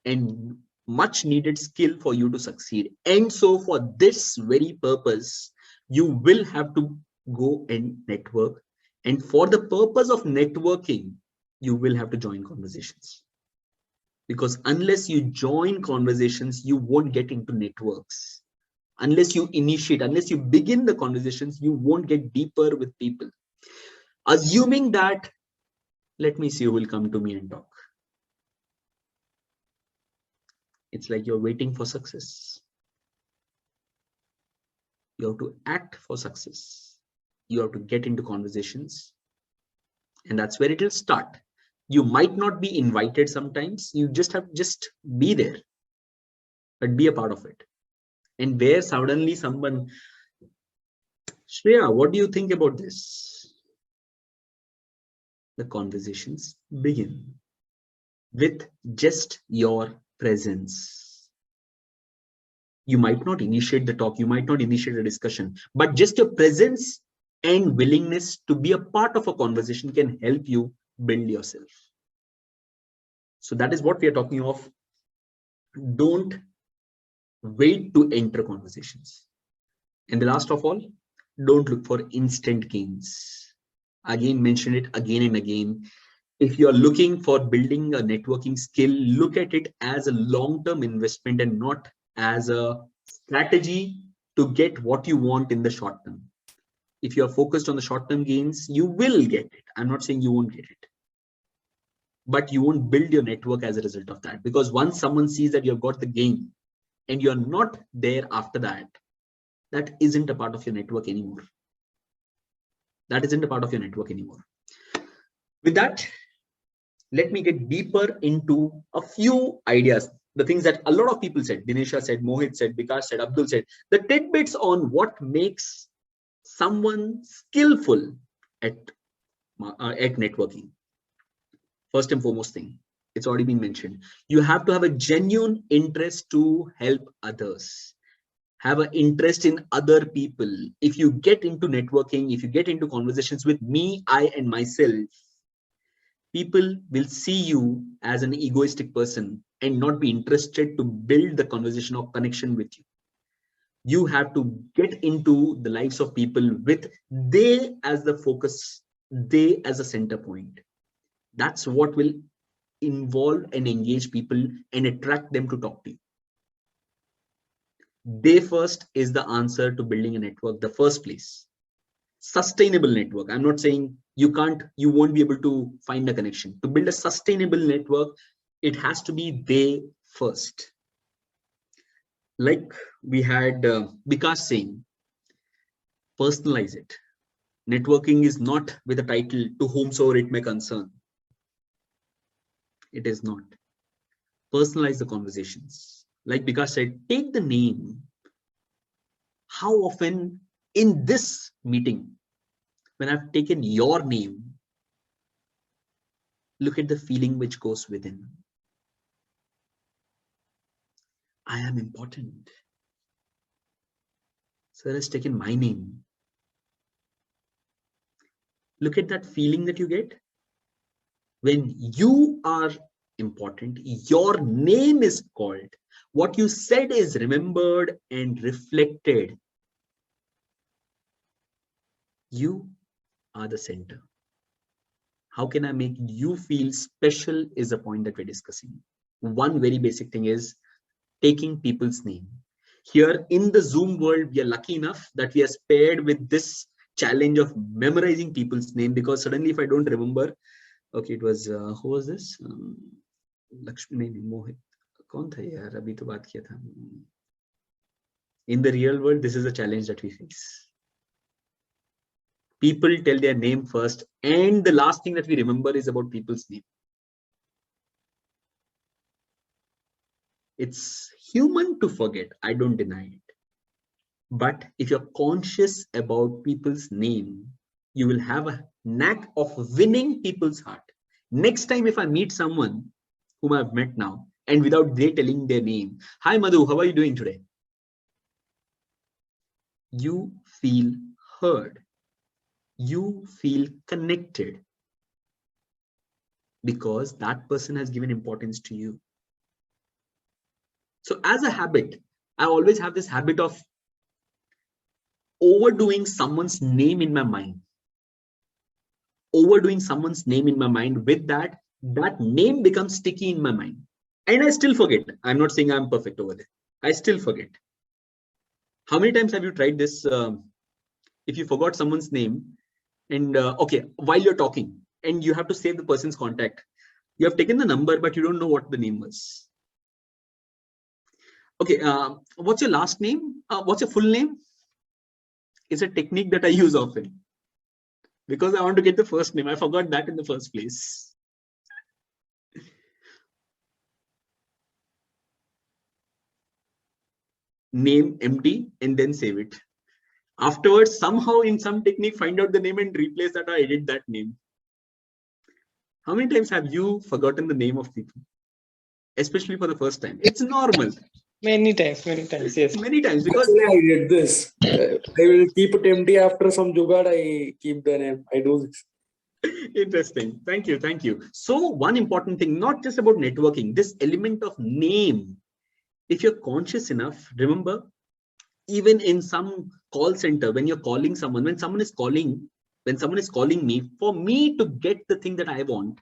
and much needed skill for you to succeed. And so for this very purpose, you will have to go and network. And for the purpose of networking, you will have to join conversations. Because unless you join conversations, you won't get into networks. Unless you initiate, unless you begin the conversations, you won't get deeper with people. Assuming that, let me see who will come to me and talk. It's like you're waiting for success. You have to act for success. You have to get into conversations. And that's where it will start. You might not be invited sometimes. You just have to just be there, but be a part of it. And where suddenly someone, Shreya, what do you think about this? the conversations begin with just your presence. You might not initiate the talk, you might not initiate a discussion, but just your presence and willingness to be a part of a conversation can help you build yourself. So that is what we are talking of. Don't wait to enter conversations. And the last of all, don't look for instant gains. Again, mention it again and again. If you're looking for building a networking skill, look at it as a long-term investment and not as a strategy to get what you want in the short term. If you're focused on the short-term gains, you will get it. I'm not saying you won't get it, but you won't build your network as a result of that. Because once someone sees that you've got the gain and you're not there after that, that isn't a part of your network anymore. That isn't a part of your network anymore. With that, let me get deeper into a few ideas, the things that a lot of people said. Dinesha said, Mohit said, Vikas said, Abdul said, the tidbits on what makes someone skillful at networking. First and foremost thing, it's already been mentioned. You have to have a genuine interest to help others. Have an interest in other people. If you get into networking, if you get into conversations with me, I and myself, people will see you as an egoistic person and not be interested to build the conversation or connection with you. You have to get into the lives of people with they as the focus, they as a center point. That's what will involve and engage people and attract them to talk to you. They first is the answer to building a network, the first place. Sustainable network. I'm not saying you won't be able to find a connection. To build a sustainable network, it has to be they first. Like we had Vikas saying, personalize it. Networking is not with a title to whomsoever it may concern. It is not. Personalize the conversations. Like Vikas said, take the name. How often in this meeting, when I've taken your name, look at the feeling which goes within. I am important. Sir has taken my name. Look at that feeling that you get. When you are important, your name is called. What you said is remembered and reflected. You are the center. How can I make you feel special is a point that we're discussing. One very basic thing is taking people's name. Here in the Zoom world, we are lucky enough that we are spared with this challenge of memorizing people's name, because suddenly if I don't remember, okay, it was, who was this? Lakshmi, Mohit. Kaun tha yaar? Abhi to baat kiya tha. In the real world, this is a challenge that we face. People tell their name first, and the last thing that we remember is about people's name. It's human to forget, I don't deny it. But if you're conscious about people's name, you will have a knack of winning people's heart. Next time, if I meet someone whom I've met now, and without they telling their name, hi Madhu, how are you doing today? You feel heard. You feel connected because that person has given importance to you. So as a habit, I always have this habit of overdoing someone's name in my mind. Overdoing someone's name in my mind. With that, that name becomes sticky in my mind. And I still forget. I'm not saying I'm perfect over there. I still forget. How many times have you tried this? If you forgot someone's name and okay, while you're talking and you have to save the person's contact, you have taken the number, but you don't know what the name was. Okay, what's your last name? What's your full name? It's a technique that I use often because I want to get the first name. I forgot that in the first place. Name empty and then save it. Afterwards, somehow in some technique, find out the name and replace that or edit that name. How many times have you forgotten the name of people? Especially for the first time. It's normal. Many times, yes. Many times, because actually I did this. I will keep it empty after some jugaad. I keep the name. I do this. Interesting. Thank you. Thank you. So one important thing, not just about networking, this element of name. If you're conscious enough, remember, even in some call center, when you're calling someone, when someone is calling me, for me to get the thing that I want,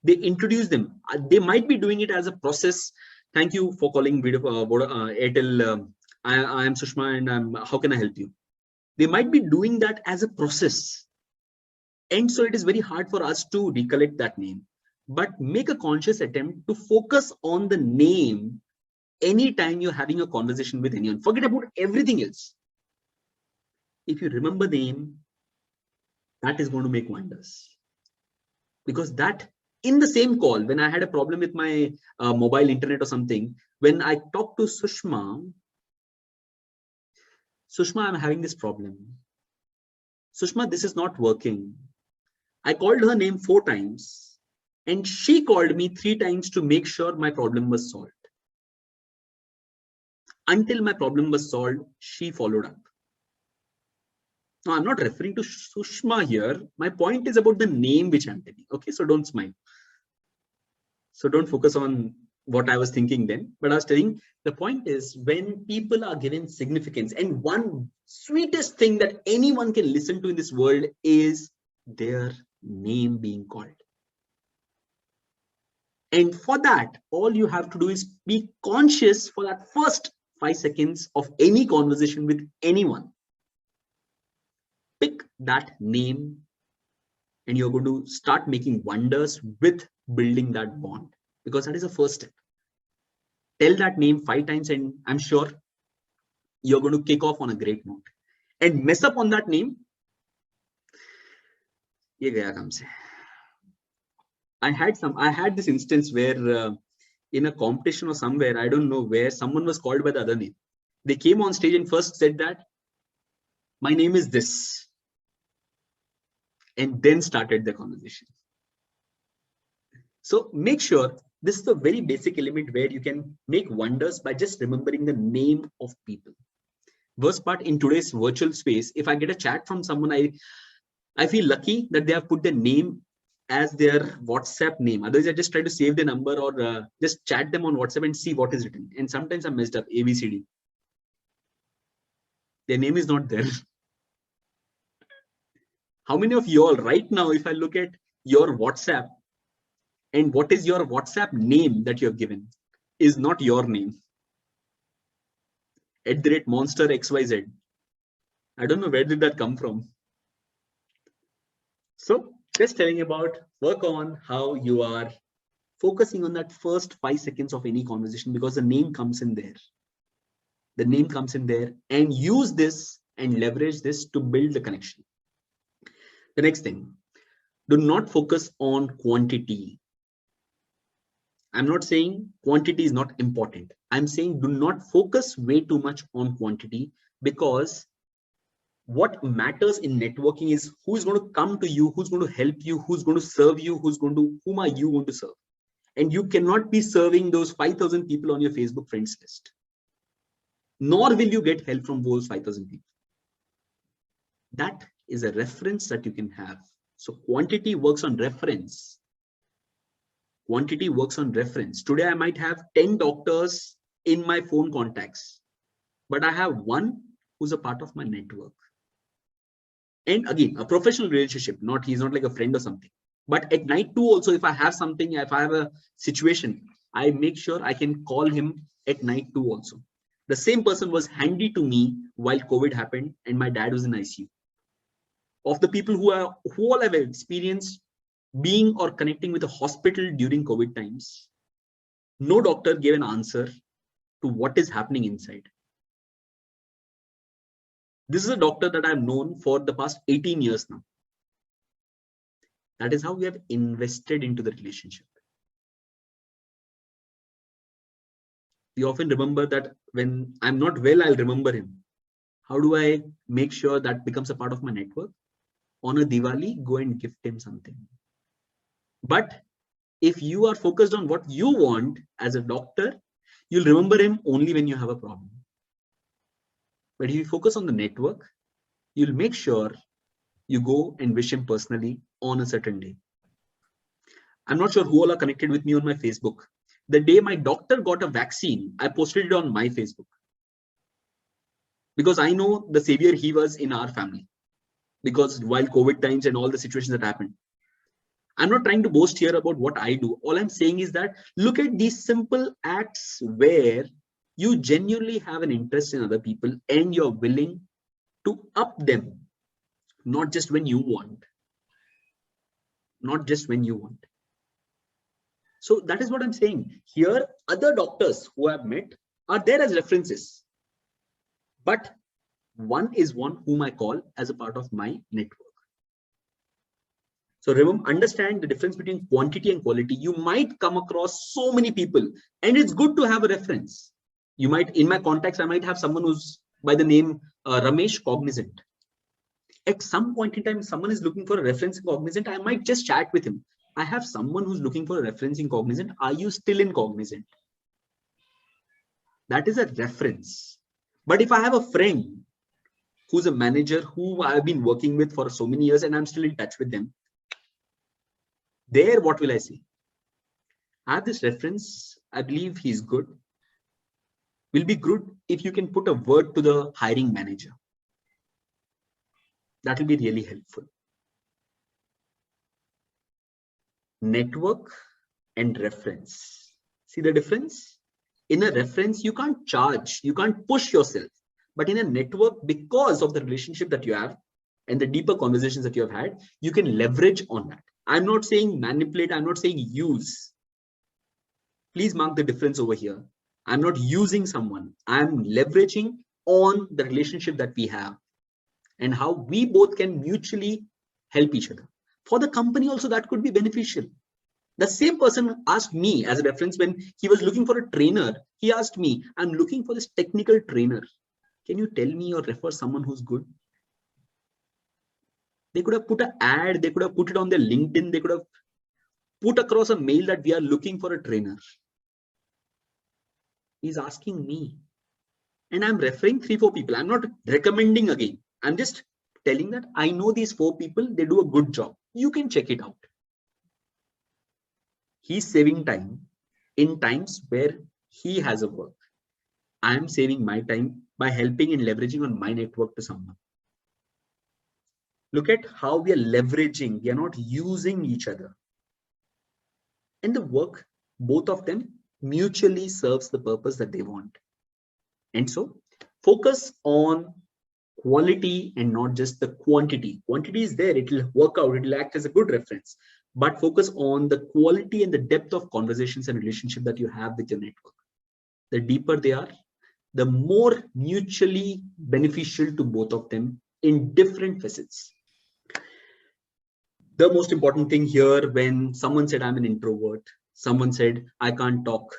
they introduce them. They might be doing it as a process. Thank you for calling Airtel. I am Sushma, and how can I help you? They might be doing that as a process. And so it is very hard for us to recollect that name. But make a conscious attempt to focus on the name anytime you're having a conversation with anyone. Forget about everything else. If you remember the name, that is going to make wonders. Because that, in the same call, when I had a problem with my mobile internet or something, when I talked to Sushma, I'm having this problem. Sushma, this is not working. I called her name 4 times and she called me 3 times to make sure my problem was solved. Until my problem was solved, she followed up. Now, I'm not referring to Sushma here. My point is about the name which I'm telling. Okay, so don't smile. So don't focus on what I was thinking then. But I was telling, the point is when people are given significance, and one sweetest thing that anyone can listen to in this world is their name being called. And for that, all you have to do is be conscious for that first 5 seconds of any conversation with anyone. Pick that name and you're going to start making wonders with building that bond, because that is the first step. Tell that name 5 times and I'm sure you're going to kick off on a great note. And mess up on that name. Ye gaya kam se. I had this instance where in a competition or somewhere, I don't know where, someone was called by the other name. They came on stage and first said that my name is this, and then started the conversation. So make sure this is a very basic element where you can make wonders by just remembering the name of people. Worst part, in today's virtual space, if I get a chat from someone, I feel lucky that they have put their name as their WhatsApp name. Otherwise, I just try to save the number or just chat them on WhatsApp and see what is written. And sometimes I'm messed up, ABCD. Their name is not there. How many of you all right now, if I look at your WhatsApp and what is your WhatsApp name that you have given is not your name? @monster XYZ. I don't know where did that come from. So just telling about work on how you are focusing on that first 5 seconds of any conversation, because the name comes in there. The name comes in there, and use this and leverage this to build the connection. The next thing, do not focus on quantity. I'm not saying quantity is not important. I'm saying do not focus way too much on quantity, because what matters in networking is who's going to come to you, who's going to help you, who's going to serve you, whom are you going to serve? And you cannot be serving those 5,000 people on your Facebook friends list. Nor will you get help from those 5,000 people. That is a reference that you can have. So quantity works on reference. Quantity works on reference. Today, I might have 10 doctors in my phone contacts, but I have one who's a part of my network. And again, a professional relationship, he's not like a friend or something. But at night too, also, if I have something, if I have a situation, I make sure I can call him at night too also. The same person was handy to me while COVID happened and my dad was in ICU. Of the people who all have experienced being or connecting with a hospital during COVID times, no doctor gave an answer to what is happening inside. This is a doctor that I've known for the past 18 years now. That is how we have invested into the relationship. We often remember that when I'm not well, I'll remember him. How do I make sure that becomes a part of my network? On a Diwali, go and gift him something. But If you are focused on what you want as a doctor, you'll remember him only when you have a problem. But if you focus on the network, you'll make sure you go and wish him personally on a certain day. I'm not sure who all are connected with me on my Facebook. The day my doctor got a vaccine, I posted it on my Facebook. Because I know the savior he was in our family. Because while COVID times and all the situations that happened, I'm not trying to boast here about what I do. All I'm saying is that look at these simple acts where you genuinely have an interest in other people and you're willing to up them, not just when you want. Not just when you want. So that is what I'm saying. Here, other doctors who I've met are there as references. But one is one whom I call as a part of my network. So remember, understand the difference between quantity and quality. You might come across so many people, and it's good to have a reference. You might, in my contacts, I might have someone who's by the name Ramesh Cognizant. At some point in time, someone is looking for a reference in Cognizant, I might just chat with him. I have someone who's looking for a reference in Cognizant. Are you still in Cognizant? That is a reference. But if I have a friend who's a manager who I've been working with for so many years and I'm still in touch with them, there, what will I say? I have this reference. I believe he's good. Will be good if you can put a word to the hiring manager. That will be really helpful. Network and reference. See the difference? In a reference, you can't charge, you can't push yourself. But in a network, because of the relationship that you have and the deeper conversations that you have had, you can leverage on that. I'm not saying manipulate, I'm not saying use. Please mark the difference over here. I'm not using someone, I'm leveraging on the relationship that we have and how we both can mutually help each other. For the company also, that could be beneficial. The same person asked me as a reference when he was looking for a trainer. He asked me, I'm looking for this technical trainer. Can you tell me or refer someone who's good? They could have put an ad, they could have put it on their LinkedIn, they could have put across a mail that we are looking for a trainer. He's asking me. And I'm referring 3-4 people. I'm not recommending again. I'm just telling that I know these 4 people, they do a good job. You can check it out. He's saving time in times where he has a work. I'm saving my time by helping and leveraging on my network to someone. Look at how we are leveraging. We are not using each other. And the work, both of them mutually serves the purpose that they want. And so focus on quality and not just the quantity. Quantity is there, it will work out, it will act as a good reference, but focus on the quality and the depth of conversations and relationship that you have with your network. The deeper they are, the more mutually beneficial to both of them in different facets. The most important thing here, when someone said I'm an introvert, someone said I can't talk.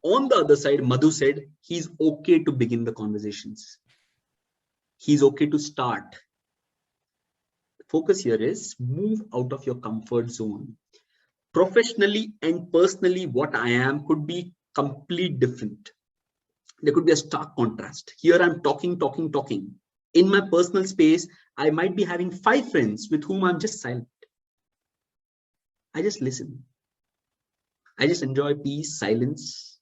On the other side, Madhu said he's okay to begin the conversations. He's okay to start. The focus here is move out of your comfort zone. Professionally and personally, what I am could be completely different. There could be a stark contrast. Here I'm talking. In my personal space, I might be having 5 friends with whom I'm just silent. I just listen. I just enjoy peace, silence,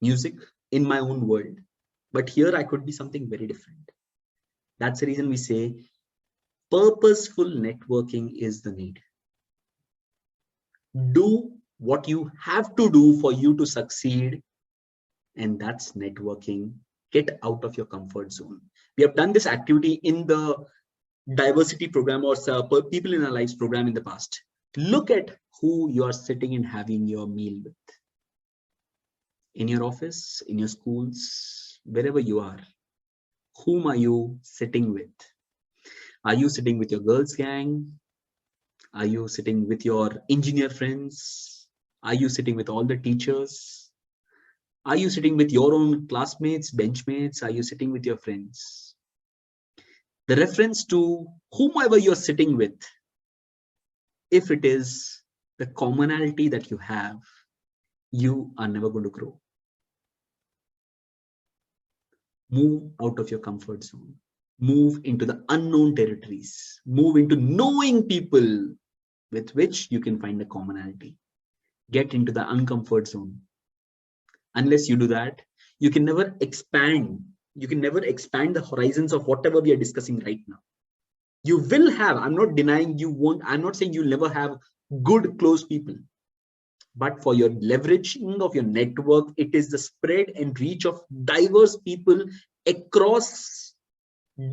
music in my own world. But here I could be something very different. That's the reason we say purposeful networking is the need. Do what you have to do for you to succeed. And that's networking. Get out of your comfort zone. We have done this activity in the diversity program or people in our lives program in the past. Look at who you are sitting and having your meal with. In your office, in your schools, wherever you are. Whom are you sitting with? Are you sitting with your girls' gang? Are you sitting with your engineer friends? Are you sitting with all the teachers? Are you sitting with your own classmates, benchmates? Are you sitting with your friends? The reference to whomever you're sitting with, if it is the commonality that you have, you are never going to grow. Move out of your comfort zone. Move into the unknown territories. Move into knowing people with which you can find a commonality. Get into the uncomfort zone. Unless you do that, you can never expand. You can never expand the horizons of whatever we are discussing right now. You will have, I'm not denying you won't, I'm not saying you'll never have good, close people. But for your leveraging of your network, it is the spread and reach of diverse people across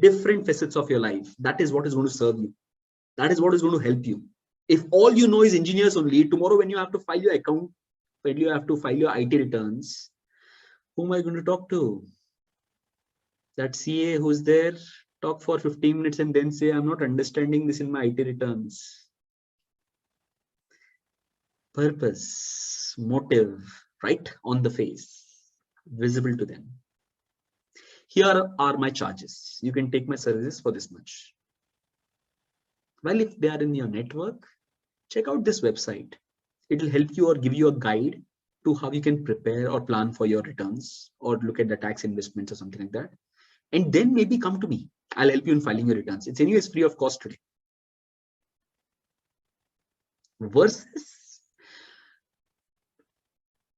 different facets of your life. That is what is going to serve you. That is what is going to help you. If all you know is engineers only, tomorrow when you have to file your account, when you have to file your IT returns, who am I going to talk to? That CA who's there, talk for 15 minutes and then say, I'm not understanding this in my IT returns. Purpose, motive, right on the face, visible to them. Here are my charges. You can take my services for this much. Well, if they are in your network, check out this website. It will help you or give you a guide to how you can prepare or plan for your returns or look at the tax investments or something like that. And then maybe come to me. I'll help you in filing your returns. It's anyways free of cost today. Versus,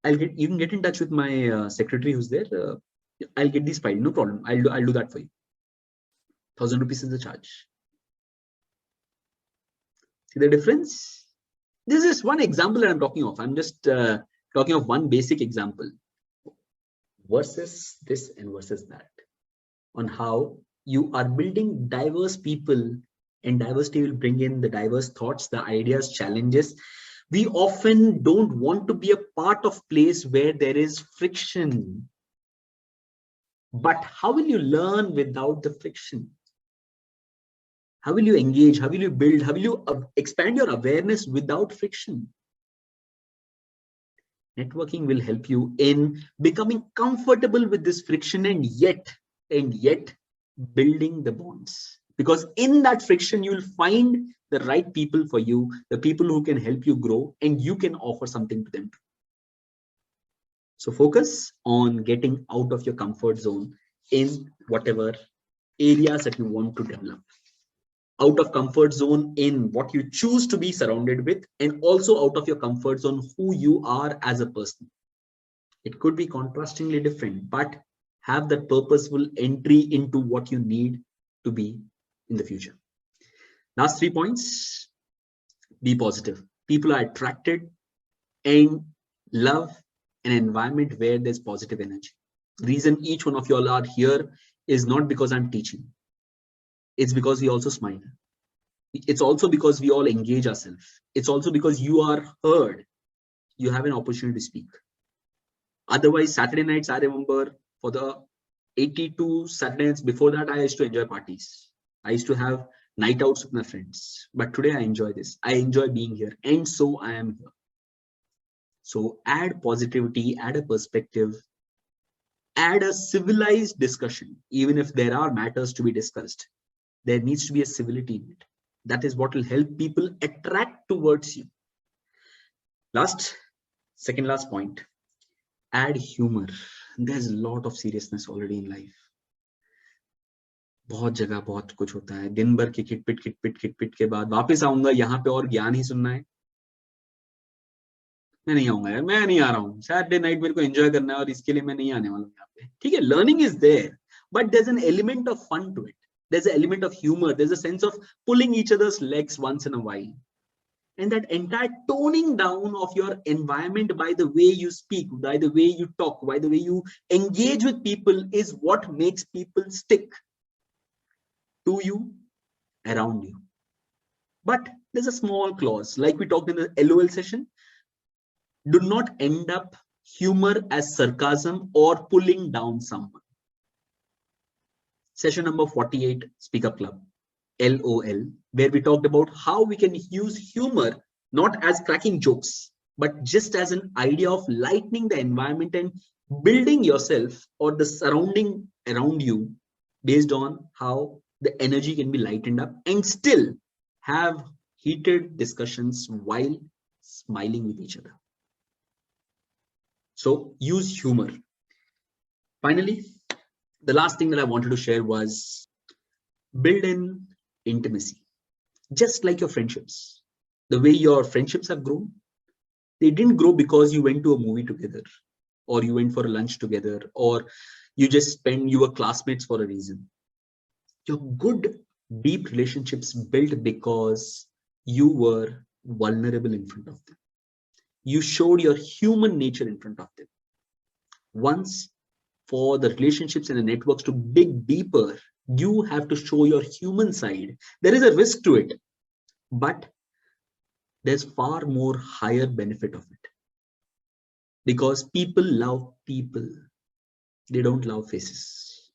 you can get in touch with my secretary who's there. I'll get these filed, no problem. I'll do that for you. 1,000 rupees is the charge. See the difference? This is one example that I'm talking of. I'm just talking of one basic example. Versus this and versus that. On how you are building diverse people, and diversity will bring in the diverse thoughts, the ideas, challenges. We often don't want to be a part of place where there is friction. But how will you learn without the friction? How will you engage? How will you build? How will you expand your awareness without friction? Networking will help you in becoming comfortable with this friction and yet building the bonds. Because in that friction, you'll find the right people for you, the people who can help you grow, and you can offer something to them. So focus on getting out of your comfort zone in whatever areas that you want to develop. Out of comfort zone in what you choose to be surrounded with, and also out of your comfort zone who you are as a person. It could be contrastingly different, but have that purposeful entry into what you need to be in the future. Last 3 points. Be positive. People are attracted and love an environment where there's positive energy. The reason each one of you all are here is not because I'm teaching. It's because we also smile. It's also because we all engage ourselves. It's also because you are heard. You have an opportunity to speak. Otherwise, Saturday nights, I remember for the 82 Saturday nights before that, I used to enjoy parties. I used to have night outs with my friends. But today I enjoy this. I enjoy being here. And so I am here. So add positivity, add a perspective, add a civilized discussion. Even if there are matters to be discussed, there needs to be a civility in it. That is what will help people attract towards you. Second last point, add humor. There's a lot of seriousness already in life. बहुत जगह बहुत कुछ होता है. दिन भर की खिटपिट के बाद वापस आऊंगा यहाँ पे और ज्ञान ही सुनना है. मैं नहीं आऊंगा यार, मैं नहीं आ रहा हूँ. सैटरडे नाइट मेरे को एंजॉय करना है और इसके लिए मैं नहीं आने वाला हूँ यहाँ पे. ठीक है, learning is there, but there is an element of fun to it. There's an element of humor. There's a sense of pulling each other's legs once in a while. And that entire toning down of your environment by the way you speak, by the way you talk, by the way you engage with people is what makes people stick to you, around you. But there's a small clause, like we talked in the LOL session. Do not end up humor as sarcasm or pulling down someone. Session number 48, Speak Up Club, LOL, where we talked about how we can use humor not as cracking jokes, but just as an idea of lightening the environment and building yourself or the surrounding around you based on how the energy can be lightened up and still have heated discussions while smiling with each other. So use humor. Finally, the last thing that I wanted to share was build in intimacy. Just like your friendships, the way your friendships have grown, they didn't grow because you went to a movie together, or you went for a lunch together, or you were classmates for a reason. Your good, deep relationships built because you were vulnerable in front of them. You showed your human nature in front of them. Once, for the relationships and the networks to dig deeper, you have to show your human side. There is a risk to it, but there's far more higher benefit of it, because people love people. They don't love faces.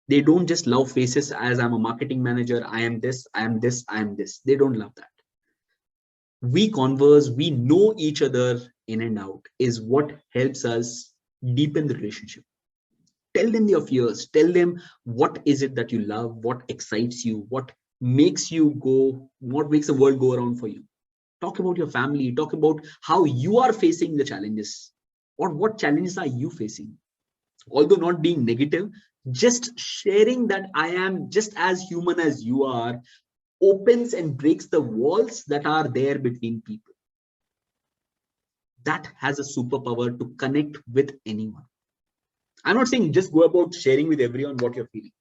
They don't just love faces as I'm a marketing manager, I am this, I am this, I am this. They don't love that. We converse, we know each other in and out is what helps us deepen the relationship. Tell them your fears, tell them what is it that you love, what excites you, what makes you go, what makes the world go around for you. Talk about your family, talk about how you are facing the challenges, or what challenges are you facing. Although not being negative, just sharing that I am just as human as you are opens and breaks the walls that are there between people. That has a superpower to connect with anyone. I'm not saying just go about sharing with everyone what you're feeling.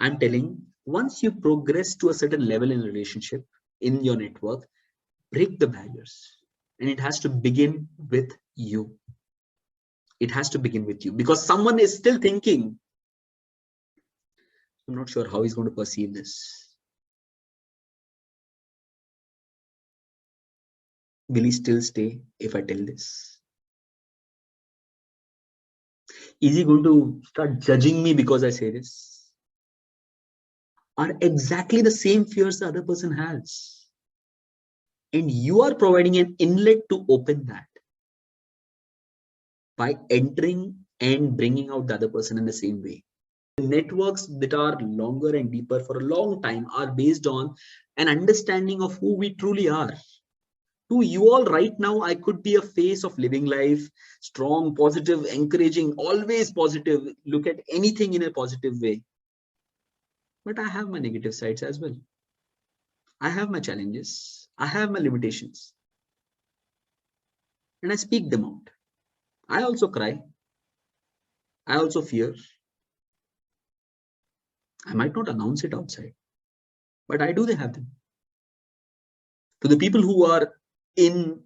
I'm telling, once you progress to a certain level in a relationship, in your network, break the barriers. And it has to begin with you. It has to begin with you, because someone is still thinking, I'm not sure how he's going to perceive this. Will he still stay if I tell this? Is he going to start judging me because I say this? Are exactly the same fears the other person has. And you are providing an inlet to open that by entering and bringing out the other person in the same way. The networks that are longer and deeper for a long time are based on an understanding of who we truly are. To you all right now, I could be a face of living life, strong, positive, encouraging, always positive, look at anything in a positive way. But I have my negative sides as well. I have my challenges. I have my limitations. And I speak them out. I also cry. I also fear. I might not announce it outside, but I do have them. To the people who are in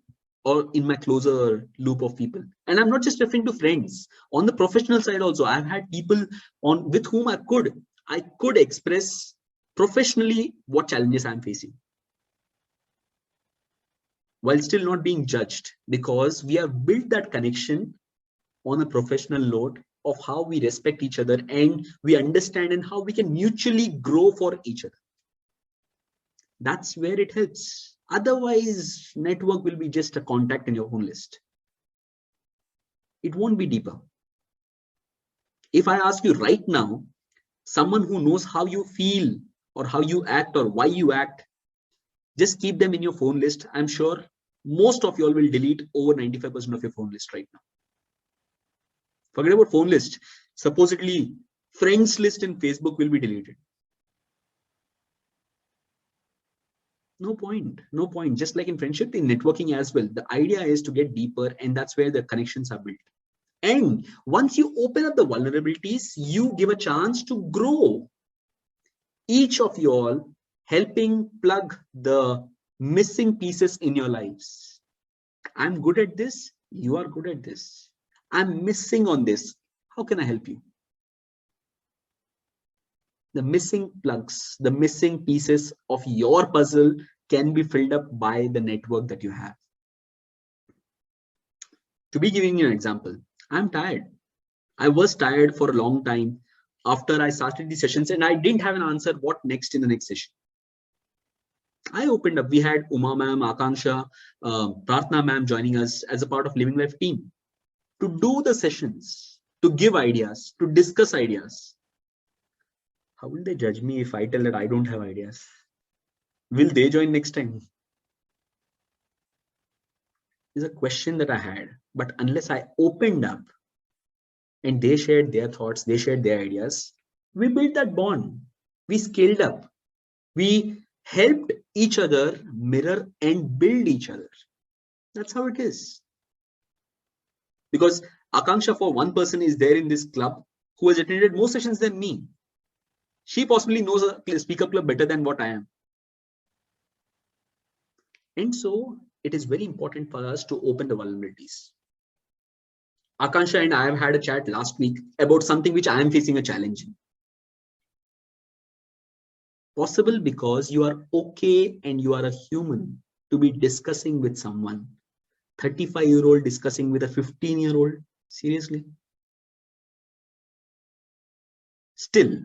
my closer loop of people, and I'm not just referring to friends. On the professional side also, I've had people with whom I could express professionally what challenges I'm facing, while still not being judged, because we have built that connection on a professional note of how we respect each other and we understand and how we can mutually grow for each other. That's where it helps. Otherwise, network will be just a contact in your phone list. It won't be deeper. If I ask you right now, someone who knows how you feel or how you act or why you act, just keep them in your phone list. I'm sure most of you all will delete over 95% of your phone list right now. Forget about phone list. Supposedly, friends list in Facebook will be deleted. No point. Just like in friendship, in networking as well, the idea is to get deeper, and that's where the connections are built. And once you open up the vulnerabilities, you give a chance to grow. Each of you all helping plug the missing pieces in your lives. I'm good at this. You are good at this. I'm missing on this. How can I help you? The missing plugs, the missing pieces of your puzzle can be filled up by the network that you have. To be giving you an example, I'm tired. I was tired for a long time after I started the sessions, and I didn't have an answer what next in the next session. I opened up. We had Uma ma'am, Akanksha, Pratna ma'am joining us as a part of Living Life team to do the sessions, to give ideas, to discuss ideas. How will they judge me if I tell that I don't have ideas? Will they join next time? is a question that I had, but unless I opened up and they shared their thoughts, they shared their ideas, we built that bond. We scaled up. We helped each other mirror and build each other. That's how it is. Because Akanksha, for one person, is there in this club who has attended more sessions than me. She possibly knows a speaker club better than what I am. And so it is very important for us to open the vulnerabilities. Akanksha and I have had a chat last week about something which I am facing a challenge in. Possible because you are okay and you are a human to be discussing with someone. 35-year-old discussing with a 15-year-old. Seriously? Still,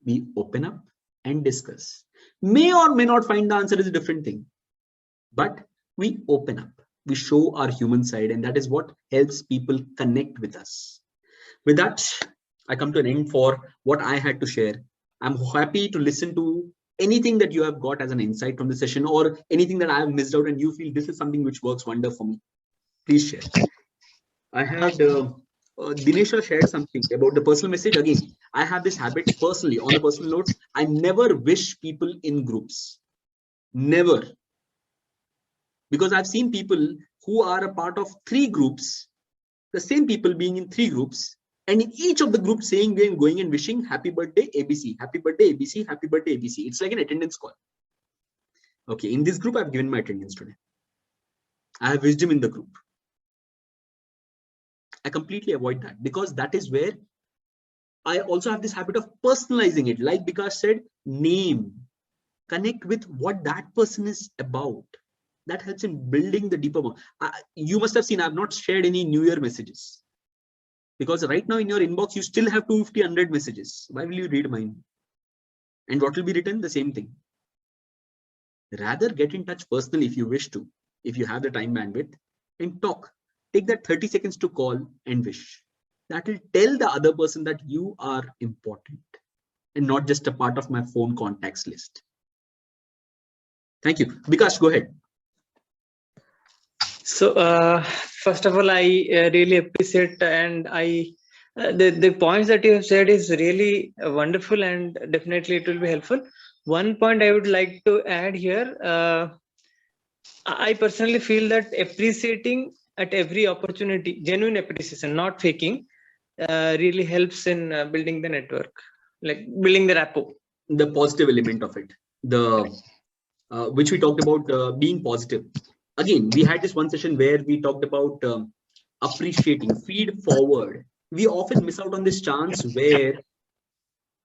we open up and discuss. May or may not find the answer is a different thing. But we open up. We show our human side, and that is what helps people connect with us. With that, I come to an end for what I had to share. I'm happy to listen to anything that you have got as an insight from the session, or anything that I have missed out and you feel this is something which works wonder for me. Please share. I had Dinesha shared something about the personal message. Again, I have this habit personally on the personal note. I never wish people in groups. Never. Because I've seen people who are a part of 3 groups, the same people being in 3 groups, and in each of the groups saying and going and wishing happy birthday ABC, happy birthday ABC, happy birthday ABC. It's like an attendance call. Okay, in this group, I've given my attendance today. I have wisdom in the group. I completely avoid that, because that is where I also have this habit of personalizing it. Like Bikash said, name, connect with what that person is about. That helps in building the deeper bond. You must have seen I've not shared any New Year messages, because right now in your inbox you still have 250, 100 messages. Why will you read mine? And what will be written? The same thing. Rather get in touch personally if you wish to, if you have the time bandwidth, and talk. Take that 30 seconds to call and wish. That will tell the other person that you are important and not just a part of my phone contacts list. Thank you. Bikash, go ahead. So first of all, I really appreciate, and the points that you have said is really wonderful, and definitely it will be helpful. One point I would like to add here, I personally feel that appreciating at every opportunity, genuine appreciation, not faking, really helps in building the network, like building the rapport. The positive element of it, which we talked about, being positive. Again, we had this one session where we talked about appreciating, feed forward. We often miss out on this chance where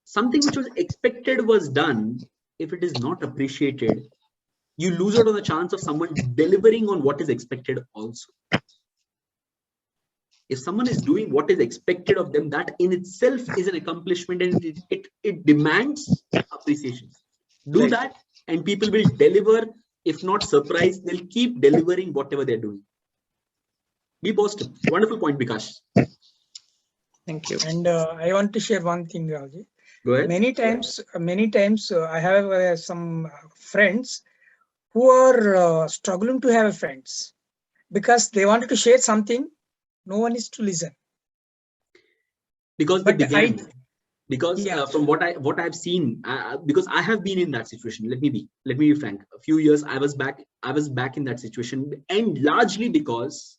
something which was expected was done. If it is not appreciated, you lose out on the chance of someone delivering on what is expected also. If someone is doing what is expected of them, that in itself is an accomplishment, and it demands appreciation. Do that and people will deliver. If not surprise, they'll keep delivering whatever they're doing. Be positive. Wonderful point, Bikash. Thank you. And I want to share one thing, Raji. Go ahead. Many times I have some friends who are struggling to have friends because they wanted to share something. No one is to listen. Because they began. Because Yeah. From what I've seen, because I have been in that situation. Let me be frank. A few years I was back in that situation, and largely because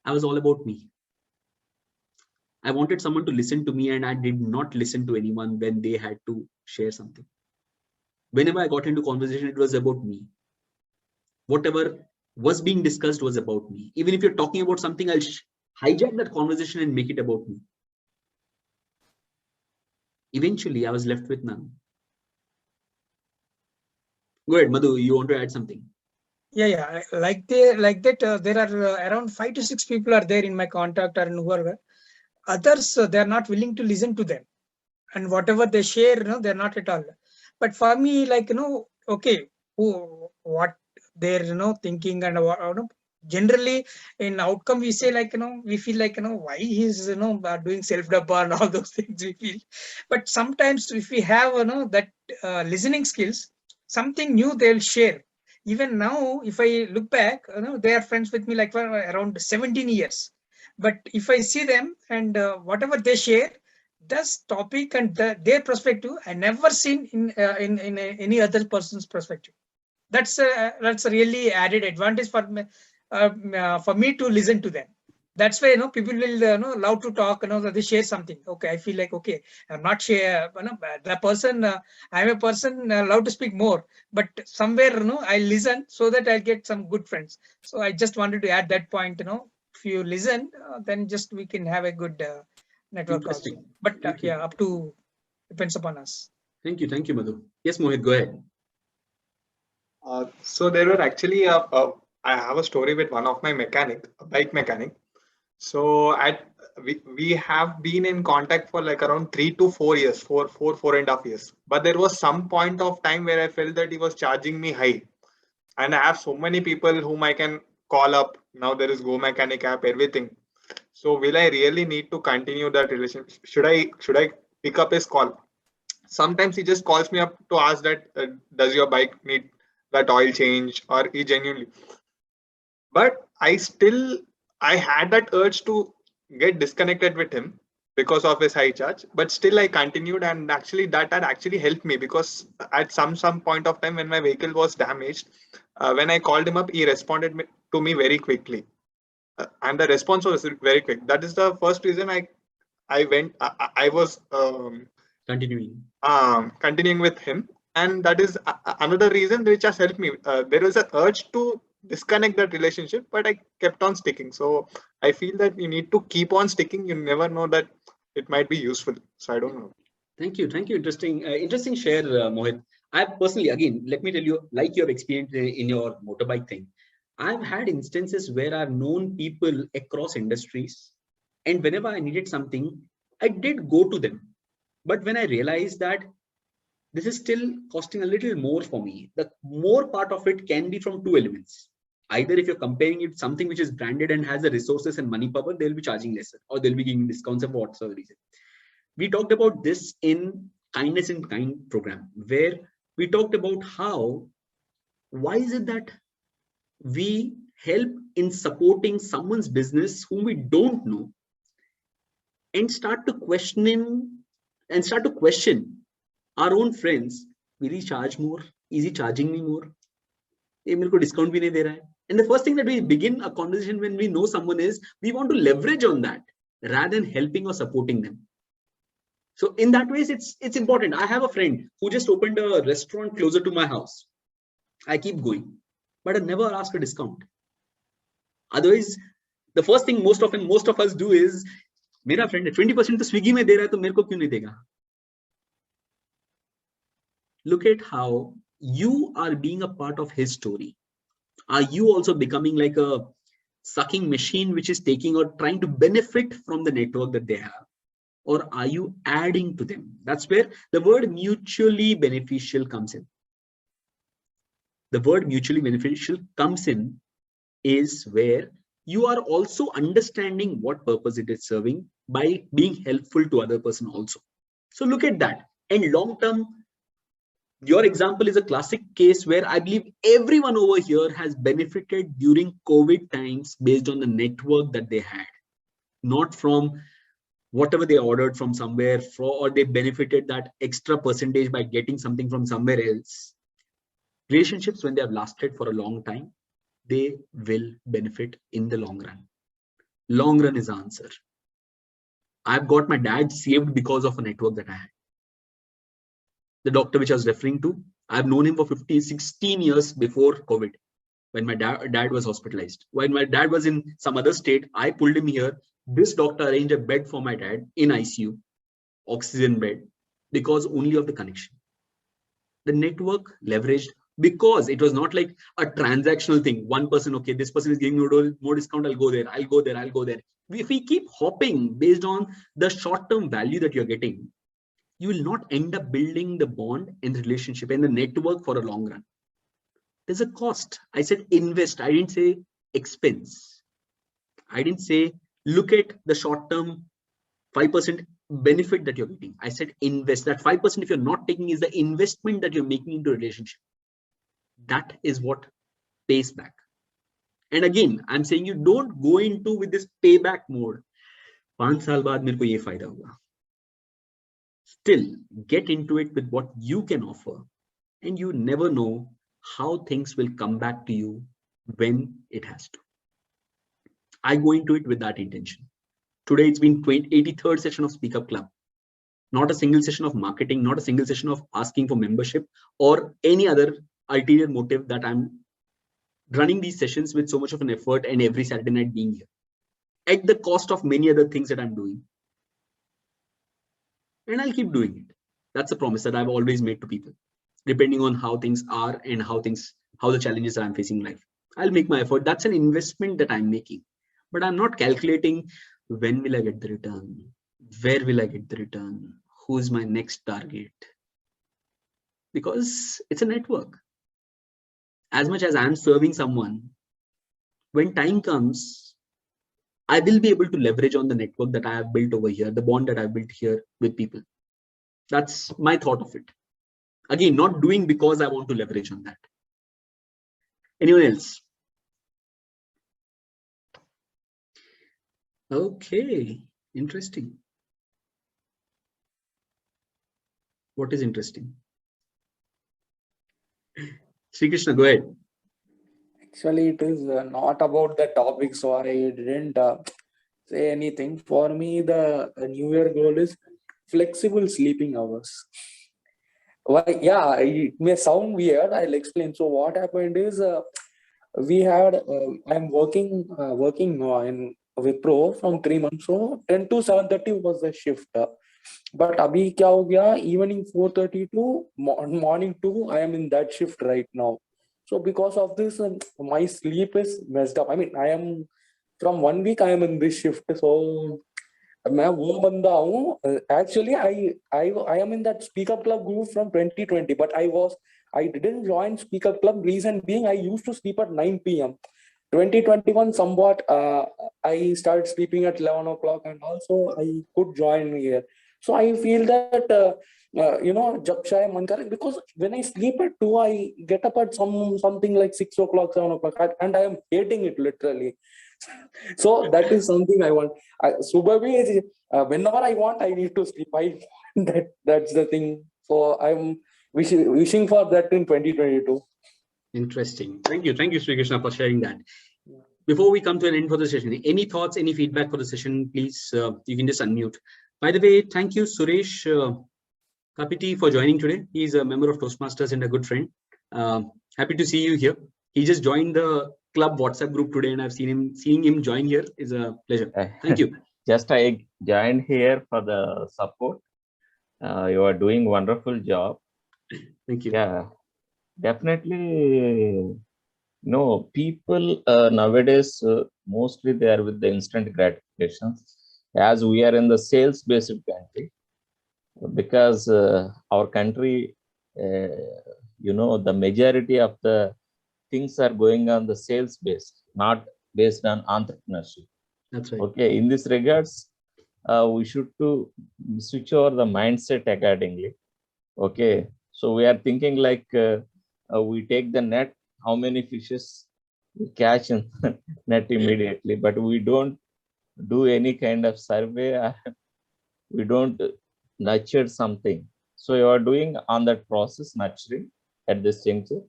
I was all about me. I wanted someone to listen to me, and I did not listen to anyone when they had to share something. Whenever I got into conversation, it was about me. Whatever was being discussed was about me. Even if you're talking about something, I'll hijack that conversation and make it about me. Eventually, I was left with none. Go ahead, Madhu. You want to add something? Yeah. Like that. There are around 5 to 6 people are there in my contact or whoever. Others, they are not willing to listen to them, and whatever they share, they're not at all. But for me, okay, what they're thinking, and generally in outcome we say we feel why he's doing self-dabba and all those things we feel. But sometimes if we have that listening skills, something new they'll share. Even now, if I look back, they are friends with me like for around 17 years. But if I see them and whatever they share, this topic and their perspective, I never seen in any other person's perspective. That's a really added advantage for me to listen to them. That's why people will love to talk. They share something. Okay, I feel like okay, I'm not share. The person. I'm a person love to speak more, but somewhere I listen so that I get some good friends. So I just wanted to add that point. If you listen, then just we can have a good network also. But yeah, up to depends upon us. Thank you, Madhu. Yes, Mohit, go ahead. So there were actually I have a story with one of my bike mechanic. So we have been in contact for like around 3 to 4 years, 4.5 years. But there was some point of time where I felt that he was charging me high, and I have so many people whom I can call up. Now there is Go Mechanic app, everything. So will I really need to continue that relationship? Should I pick up his call? Sometimes he just calls me up to ask that does your bike need that oil change, or he genuinely. But I had that urge to get disconnected with him because of his high charge. But still I continued, and actually that had actually helped me, because at some point of time when my vehicle was damaged, when I called him up, he responded to me very quickly. And the response was very quick. That is the first reason I was continuing with him. And that is another reason which has helped me. There was an urge to disconnect that relationship, but I kept on sticking. So I feel that you need to keep on sticking. You never know that it might be useful. So I don't know. Thank you. Interesting share, Mohit. I personally, again, let me tell you, like you have experienced in your motorbike thing, I've had instances where I've known people across industries, and whenever I needed something, I did go to them. But when I realized that this is still costing a little more for me, the more part of it can be from two elements. Either if you're comparing it something which is branded and has the resources and money power, they'll be charging lesser, or they'll be giving discounts for whatsoever reason. We talked about this in Kindness in Kind program, where we talked about why is it that we help in supporting someone's business whom we don't know, and start to question our own friends. Will he charge more? Is he charging me more? Discount bhi nahi de raha hai. And the first thing that we begin a conversation when we know someone is, we want to leverage on that rather than helping or supporting them. So in that way, it's important. I have a friend who just opened a restaurant closer to my house. I keep going, but I never ask a discount. Otherwise, the first thing most of us do is, मेरा friend 20% तो Swiggy में दे रहा है, तो मेरे को क्यों नहीं देगा? Look at how you are being a part of his story. Are you also becoming like a sucking machine which is taking or trying to benefit from the network that they have? Or are you adding to them? That's where the word mutually beneficial comes in. The word mutually beneficial comes in is where you are also understanding what purpose it is serving by being helpful to other person also. So look at that. And long term, your example is a classic case where I believe everyone over here has benefited during COVID times based on the network that they had, not from whatever they ordered from somewhere, or they benefited that extra percentage by getting something from somewhere else. Relationships, when they have lasted for a long time, they will benefit in the long run. Long run is the answer. I've got my dad saved because of a network that I had. The doctor which I was referring to, I've known him for 16 years before COVID, when my dad was hospitalized. When my dad was in some other state, I pulled him here. This doctor arranged a bed for my dad in ICU, oxygen bed, because only of the connection. The network leveraged, because it was not like a transactional thing. One person, okay, this person is giving me more discount, I'll go there, I'll go there, I'll go there. If we keep hopping based on the short-term value that you're getting, you will not end up building the bond and the relationship and the network for a long run. There's a cost. I said invest. I didn't say expense. I didn't say look at the short-term 5% benefit that you're getting. I said invest. That 5% if you're not taking is the investment that you're making into a relationship. That is what pays back. And again, I'm saying you don't go into with this payback mode. 5 साल बाद मेरे को ये फायदा होगा. Still, get into it with what you can offer, and you never know how things will come back to you when it has to. I go into it with that intention. Today it's been 83rd session of Speak Up Club. Not a single session of marketing, not a single session of asking for membership or any other ulterior motive that I'm running these sessions with so much of an effort and every Saturday night being here at the cost of many other things that I'm doing. And I'll keep doing it. That's a promise that I've always made to people, depending on how things are and how the challenges that I'm facing in life. I'll make my effort. That's an investment that I'm making, but I'm not calculating when will I get the return, where will I get the return, who is my next target, because it's a network. As much as I'm serving someone, when time comes, I will be able to leverage on the network that I have built over here, the bond that I've built here with people. That's my thought of it. Again, not doing because I want to leverage on that. Anyone else? Okay, interesting. What is interesting? Sri Krishna, go ahead. Actually, it is not about the topic, so I didn't say anything. For me, the New Year goal is flexible sleeping hours. Well, yeah, it may sound weird. I'll explain. So what happened is, we had I'm working in Wipro from 3 months. So 10 to 7:30 was the shift. But abhi kya ho gaya? Evening 4:30 to morning 2, I am in that shift right now. So because of this, my sleep is messed up. I mean, I am from 1 week I am in this shift. So मैं वो बंदा हूँ. Actually, I am in that Speak Up Club group from 2020, but I didn't join Speak Up Club. Reason being, I used to sleep at 9 p.m. 2021 somewhat I started sleeping at 11 o'clock, and also I could join here. So I feel that jab chahe man kare, because when I sleep at 2, I get up at something like 6 o'clock, 7 o'clock, and I am hating it literally. So that is something I want. Whenever I want, I need to sleep. That's the thing. So I'm wishing for that in 2022. Interesting. Thank you, Sri Krishna, for sharing that. Before we come to an end for the session, any thoughts, any feedback for the session, please, you can just unmute. By the way, thank you, Suresh Kapiti, for joining today. He's a member of Toastmasters and a good friend. Happy to see you here. He just joined the club WhatsApp group today, and I've seeing him join here is a pleasure. Thank you. Just I joined here for the support. You are doing wonderful job. Thank you. Yeah, definitely. No, people nowadays mostly they are with the instant gratification, as we are in the sales-based country, because our country, the majority of the things are going on the sales based, not based on entrepreneurship. That's right. Okay, in this regards, we should to switch over the mindset accordingly. Okay, so we are thinking like we take the net, how many fishes we catch in net immediately, but we don't do any kind of survey. We don't nurture something. So you are doing on that process nurturing at this juncture.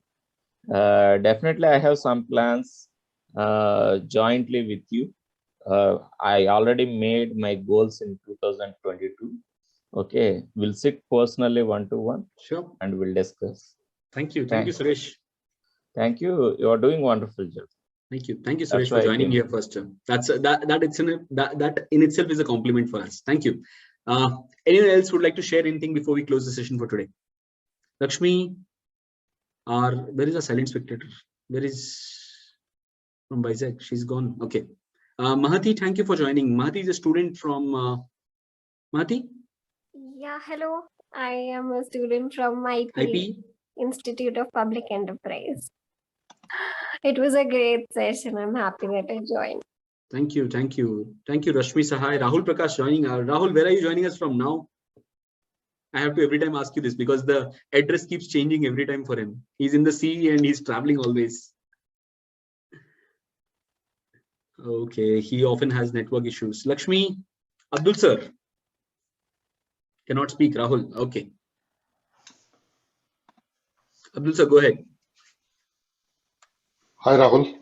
Definitely, I have some plans jointly with you. I already made my goals in 2022. Okay, we'll sit personally one-to-one. Sure. And we'll discuss. Thank you, Suresh. Thank you. You are doing wonderful job. Thank you, Suresh, for joining here first. That in itself is a compliment for us. Thank you. Anyone else would like to share anything before we close the session for today? Lakshmi, there is a silent spectator. There is from Vizag. She's gone. Okay. Mahati, thank you for joining. Mahati is a student from Mahati. Yeah, hello. I am a student from IP, Institute of Public Enterprise. It was a great session. I'm happy that I joined. Thank you, Rashmi Sahai. Rahul Prakash joining. Rahul, where are you joining us from now? I have to every time ask you this because the address keeps changing every time for him. He's in the sea and he's traveling always. Okay, he often has network issues. Lakshmi, Abdul sir cannot speak. Rahul, okay. Abdul sir, go ahead. Hi, Rahul.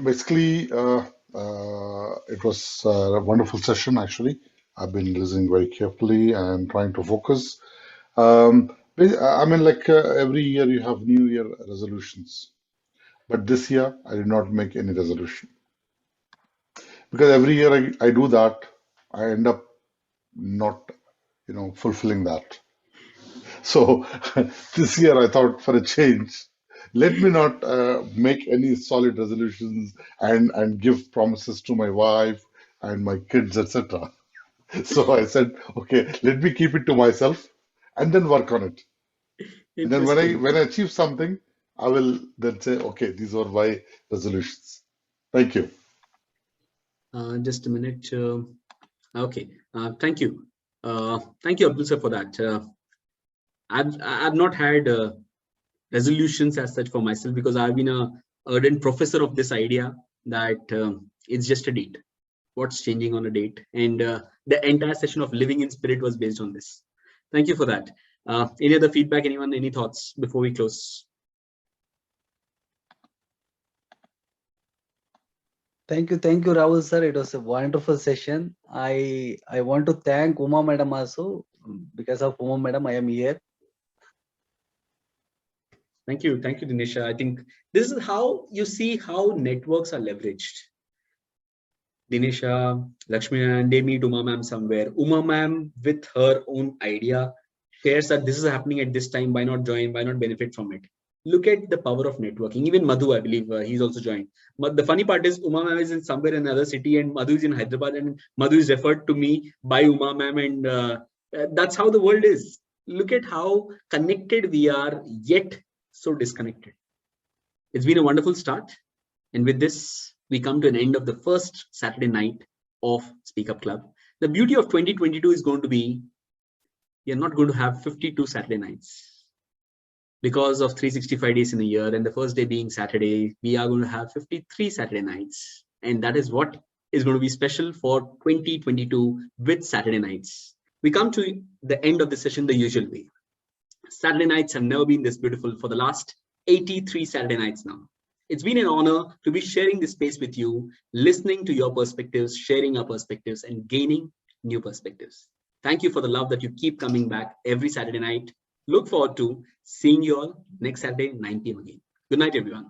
Basically, it was a wonderful session, actually. I've been listening very carefully and trying to focus. I mean, like every year you have New Year resolutions. But this year, I did not make any resolution. Because every year I do that, I end up not, fulfilling that. So this year I thought for a change, let me not make any solid resolutions and give promises to my wife and my kids, etc. So I said, okay, let me keep it to myself and then work on it. And then when I achieve something, I will then say, okay, these are my resolutions. Thank you. Just a minute. Okay. Thank you. Thank you, Abdul sir, for that. I've not had resolutions as such for myself because I've been a ardent professor of this idea that it's just a date. What's changing on a date? And the entire session of Living in Spirit was based on this. Thank you for that. Any other feedback? Anyone? Any thoughts before we close? Thank you, Rahul sir. It was a wonderful session. I want to thank Uma Madam also. Because of Uma Madam, I am here. Thank you, Dinesha. I think this is how you see how networks are leveraged. Dinesha, Lakshmi, and they meet Uma ma'am somewhere. Uma ma'am, with her own idea, shares that this is happening at this time. Why not join? Why not benefit from it? Look at the power of networking. Even Madhu, I believe, he's also joined. But the funny part is, Uma ma'am is in somewhere in another city, and Madhu is in Hyderabad, and Madhu is referred to me by Uma ma'am, and that's how the world is. Look at how connected we are, yet so disconnected. It's been a wonderful start, and with this, we come to an end of the first Saturday night of Speak Up Club. The beauty of 2022 is going to be you're not going to have 52 Saturday nights because of 365 days in a year, and the first day being Saturday, we are going to have 53 Saturday nights, and that is what is going to be special for 2022 with Saturday nights. We come to the end of the session the usual way. Saturday nights have never been this beautiful for the last 83 Saturday nights now. It's been an honor to be sharing this space with you, listening to your perspectives, sharing our perspectives, and gaining new perspectives. Thank you for the love that you keep coming back every Saturday night. Look forward to seeing you all next Saturday, 9 p.m. again. Good night, everyone.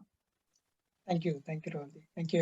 Thank you. Thank you, Rahul. Thank you.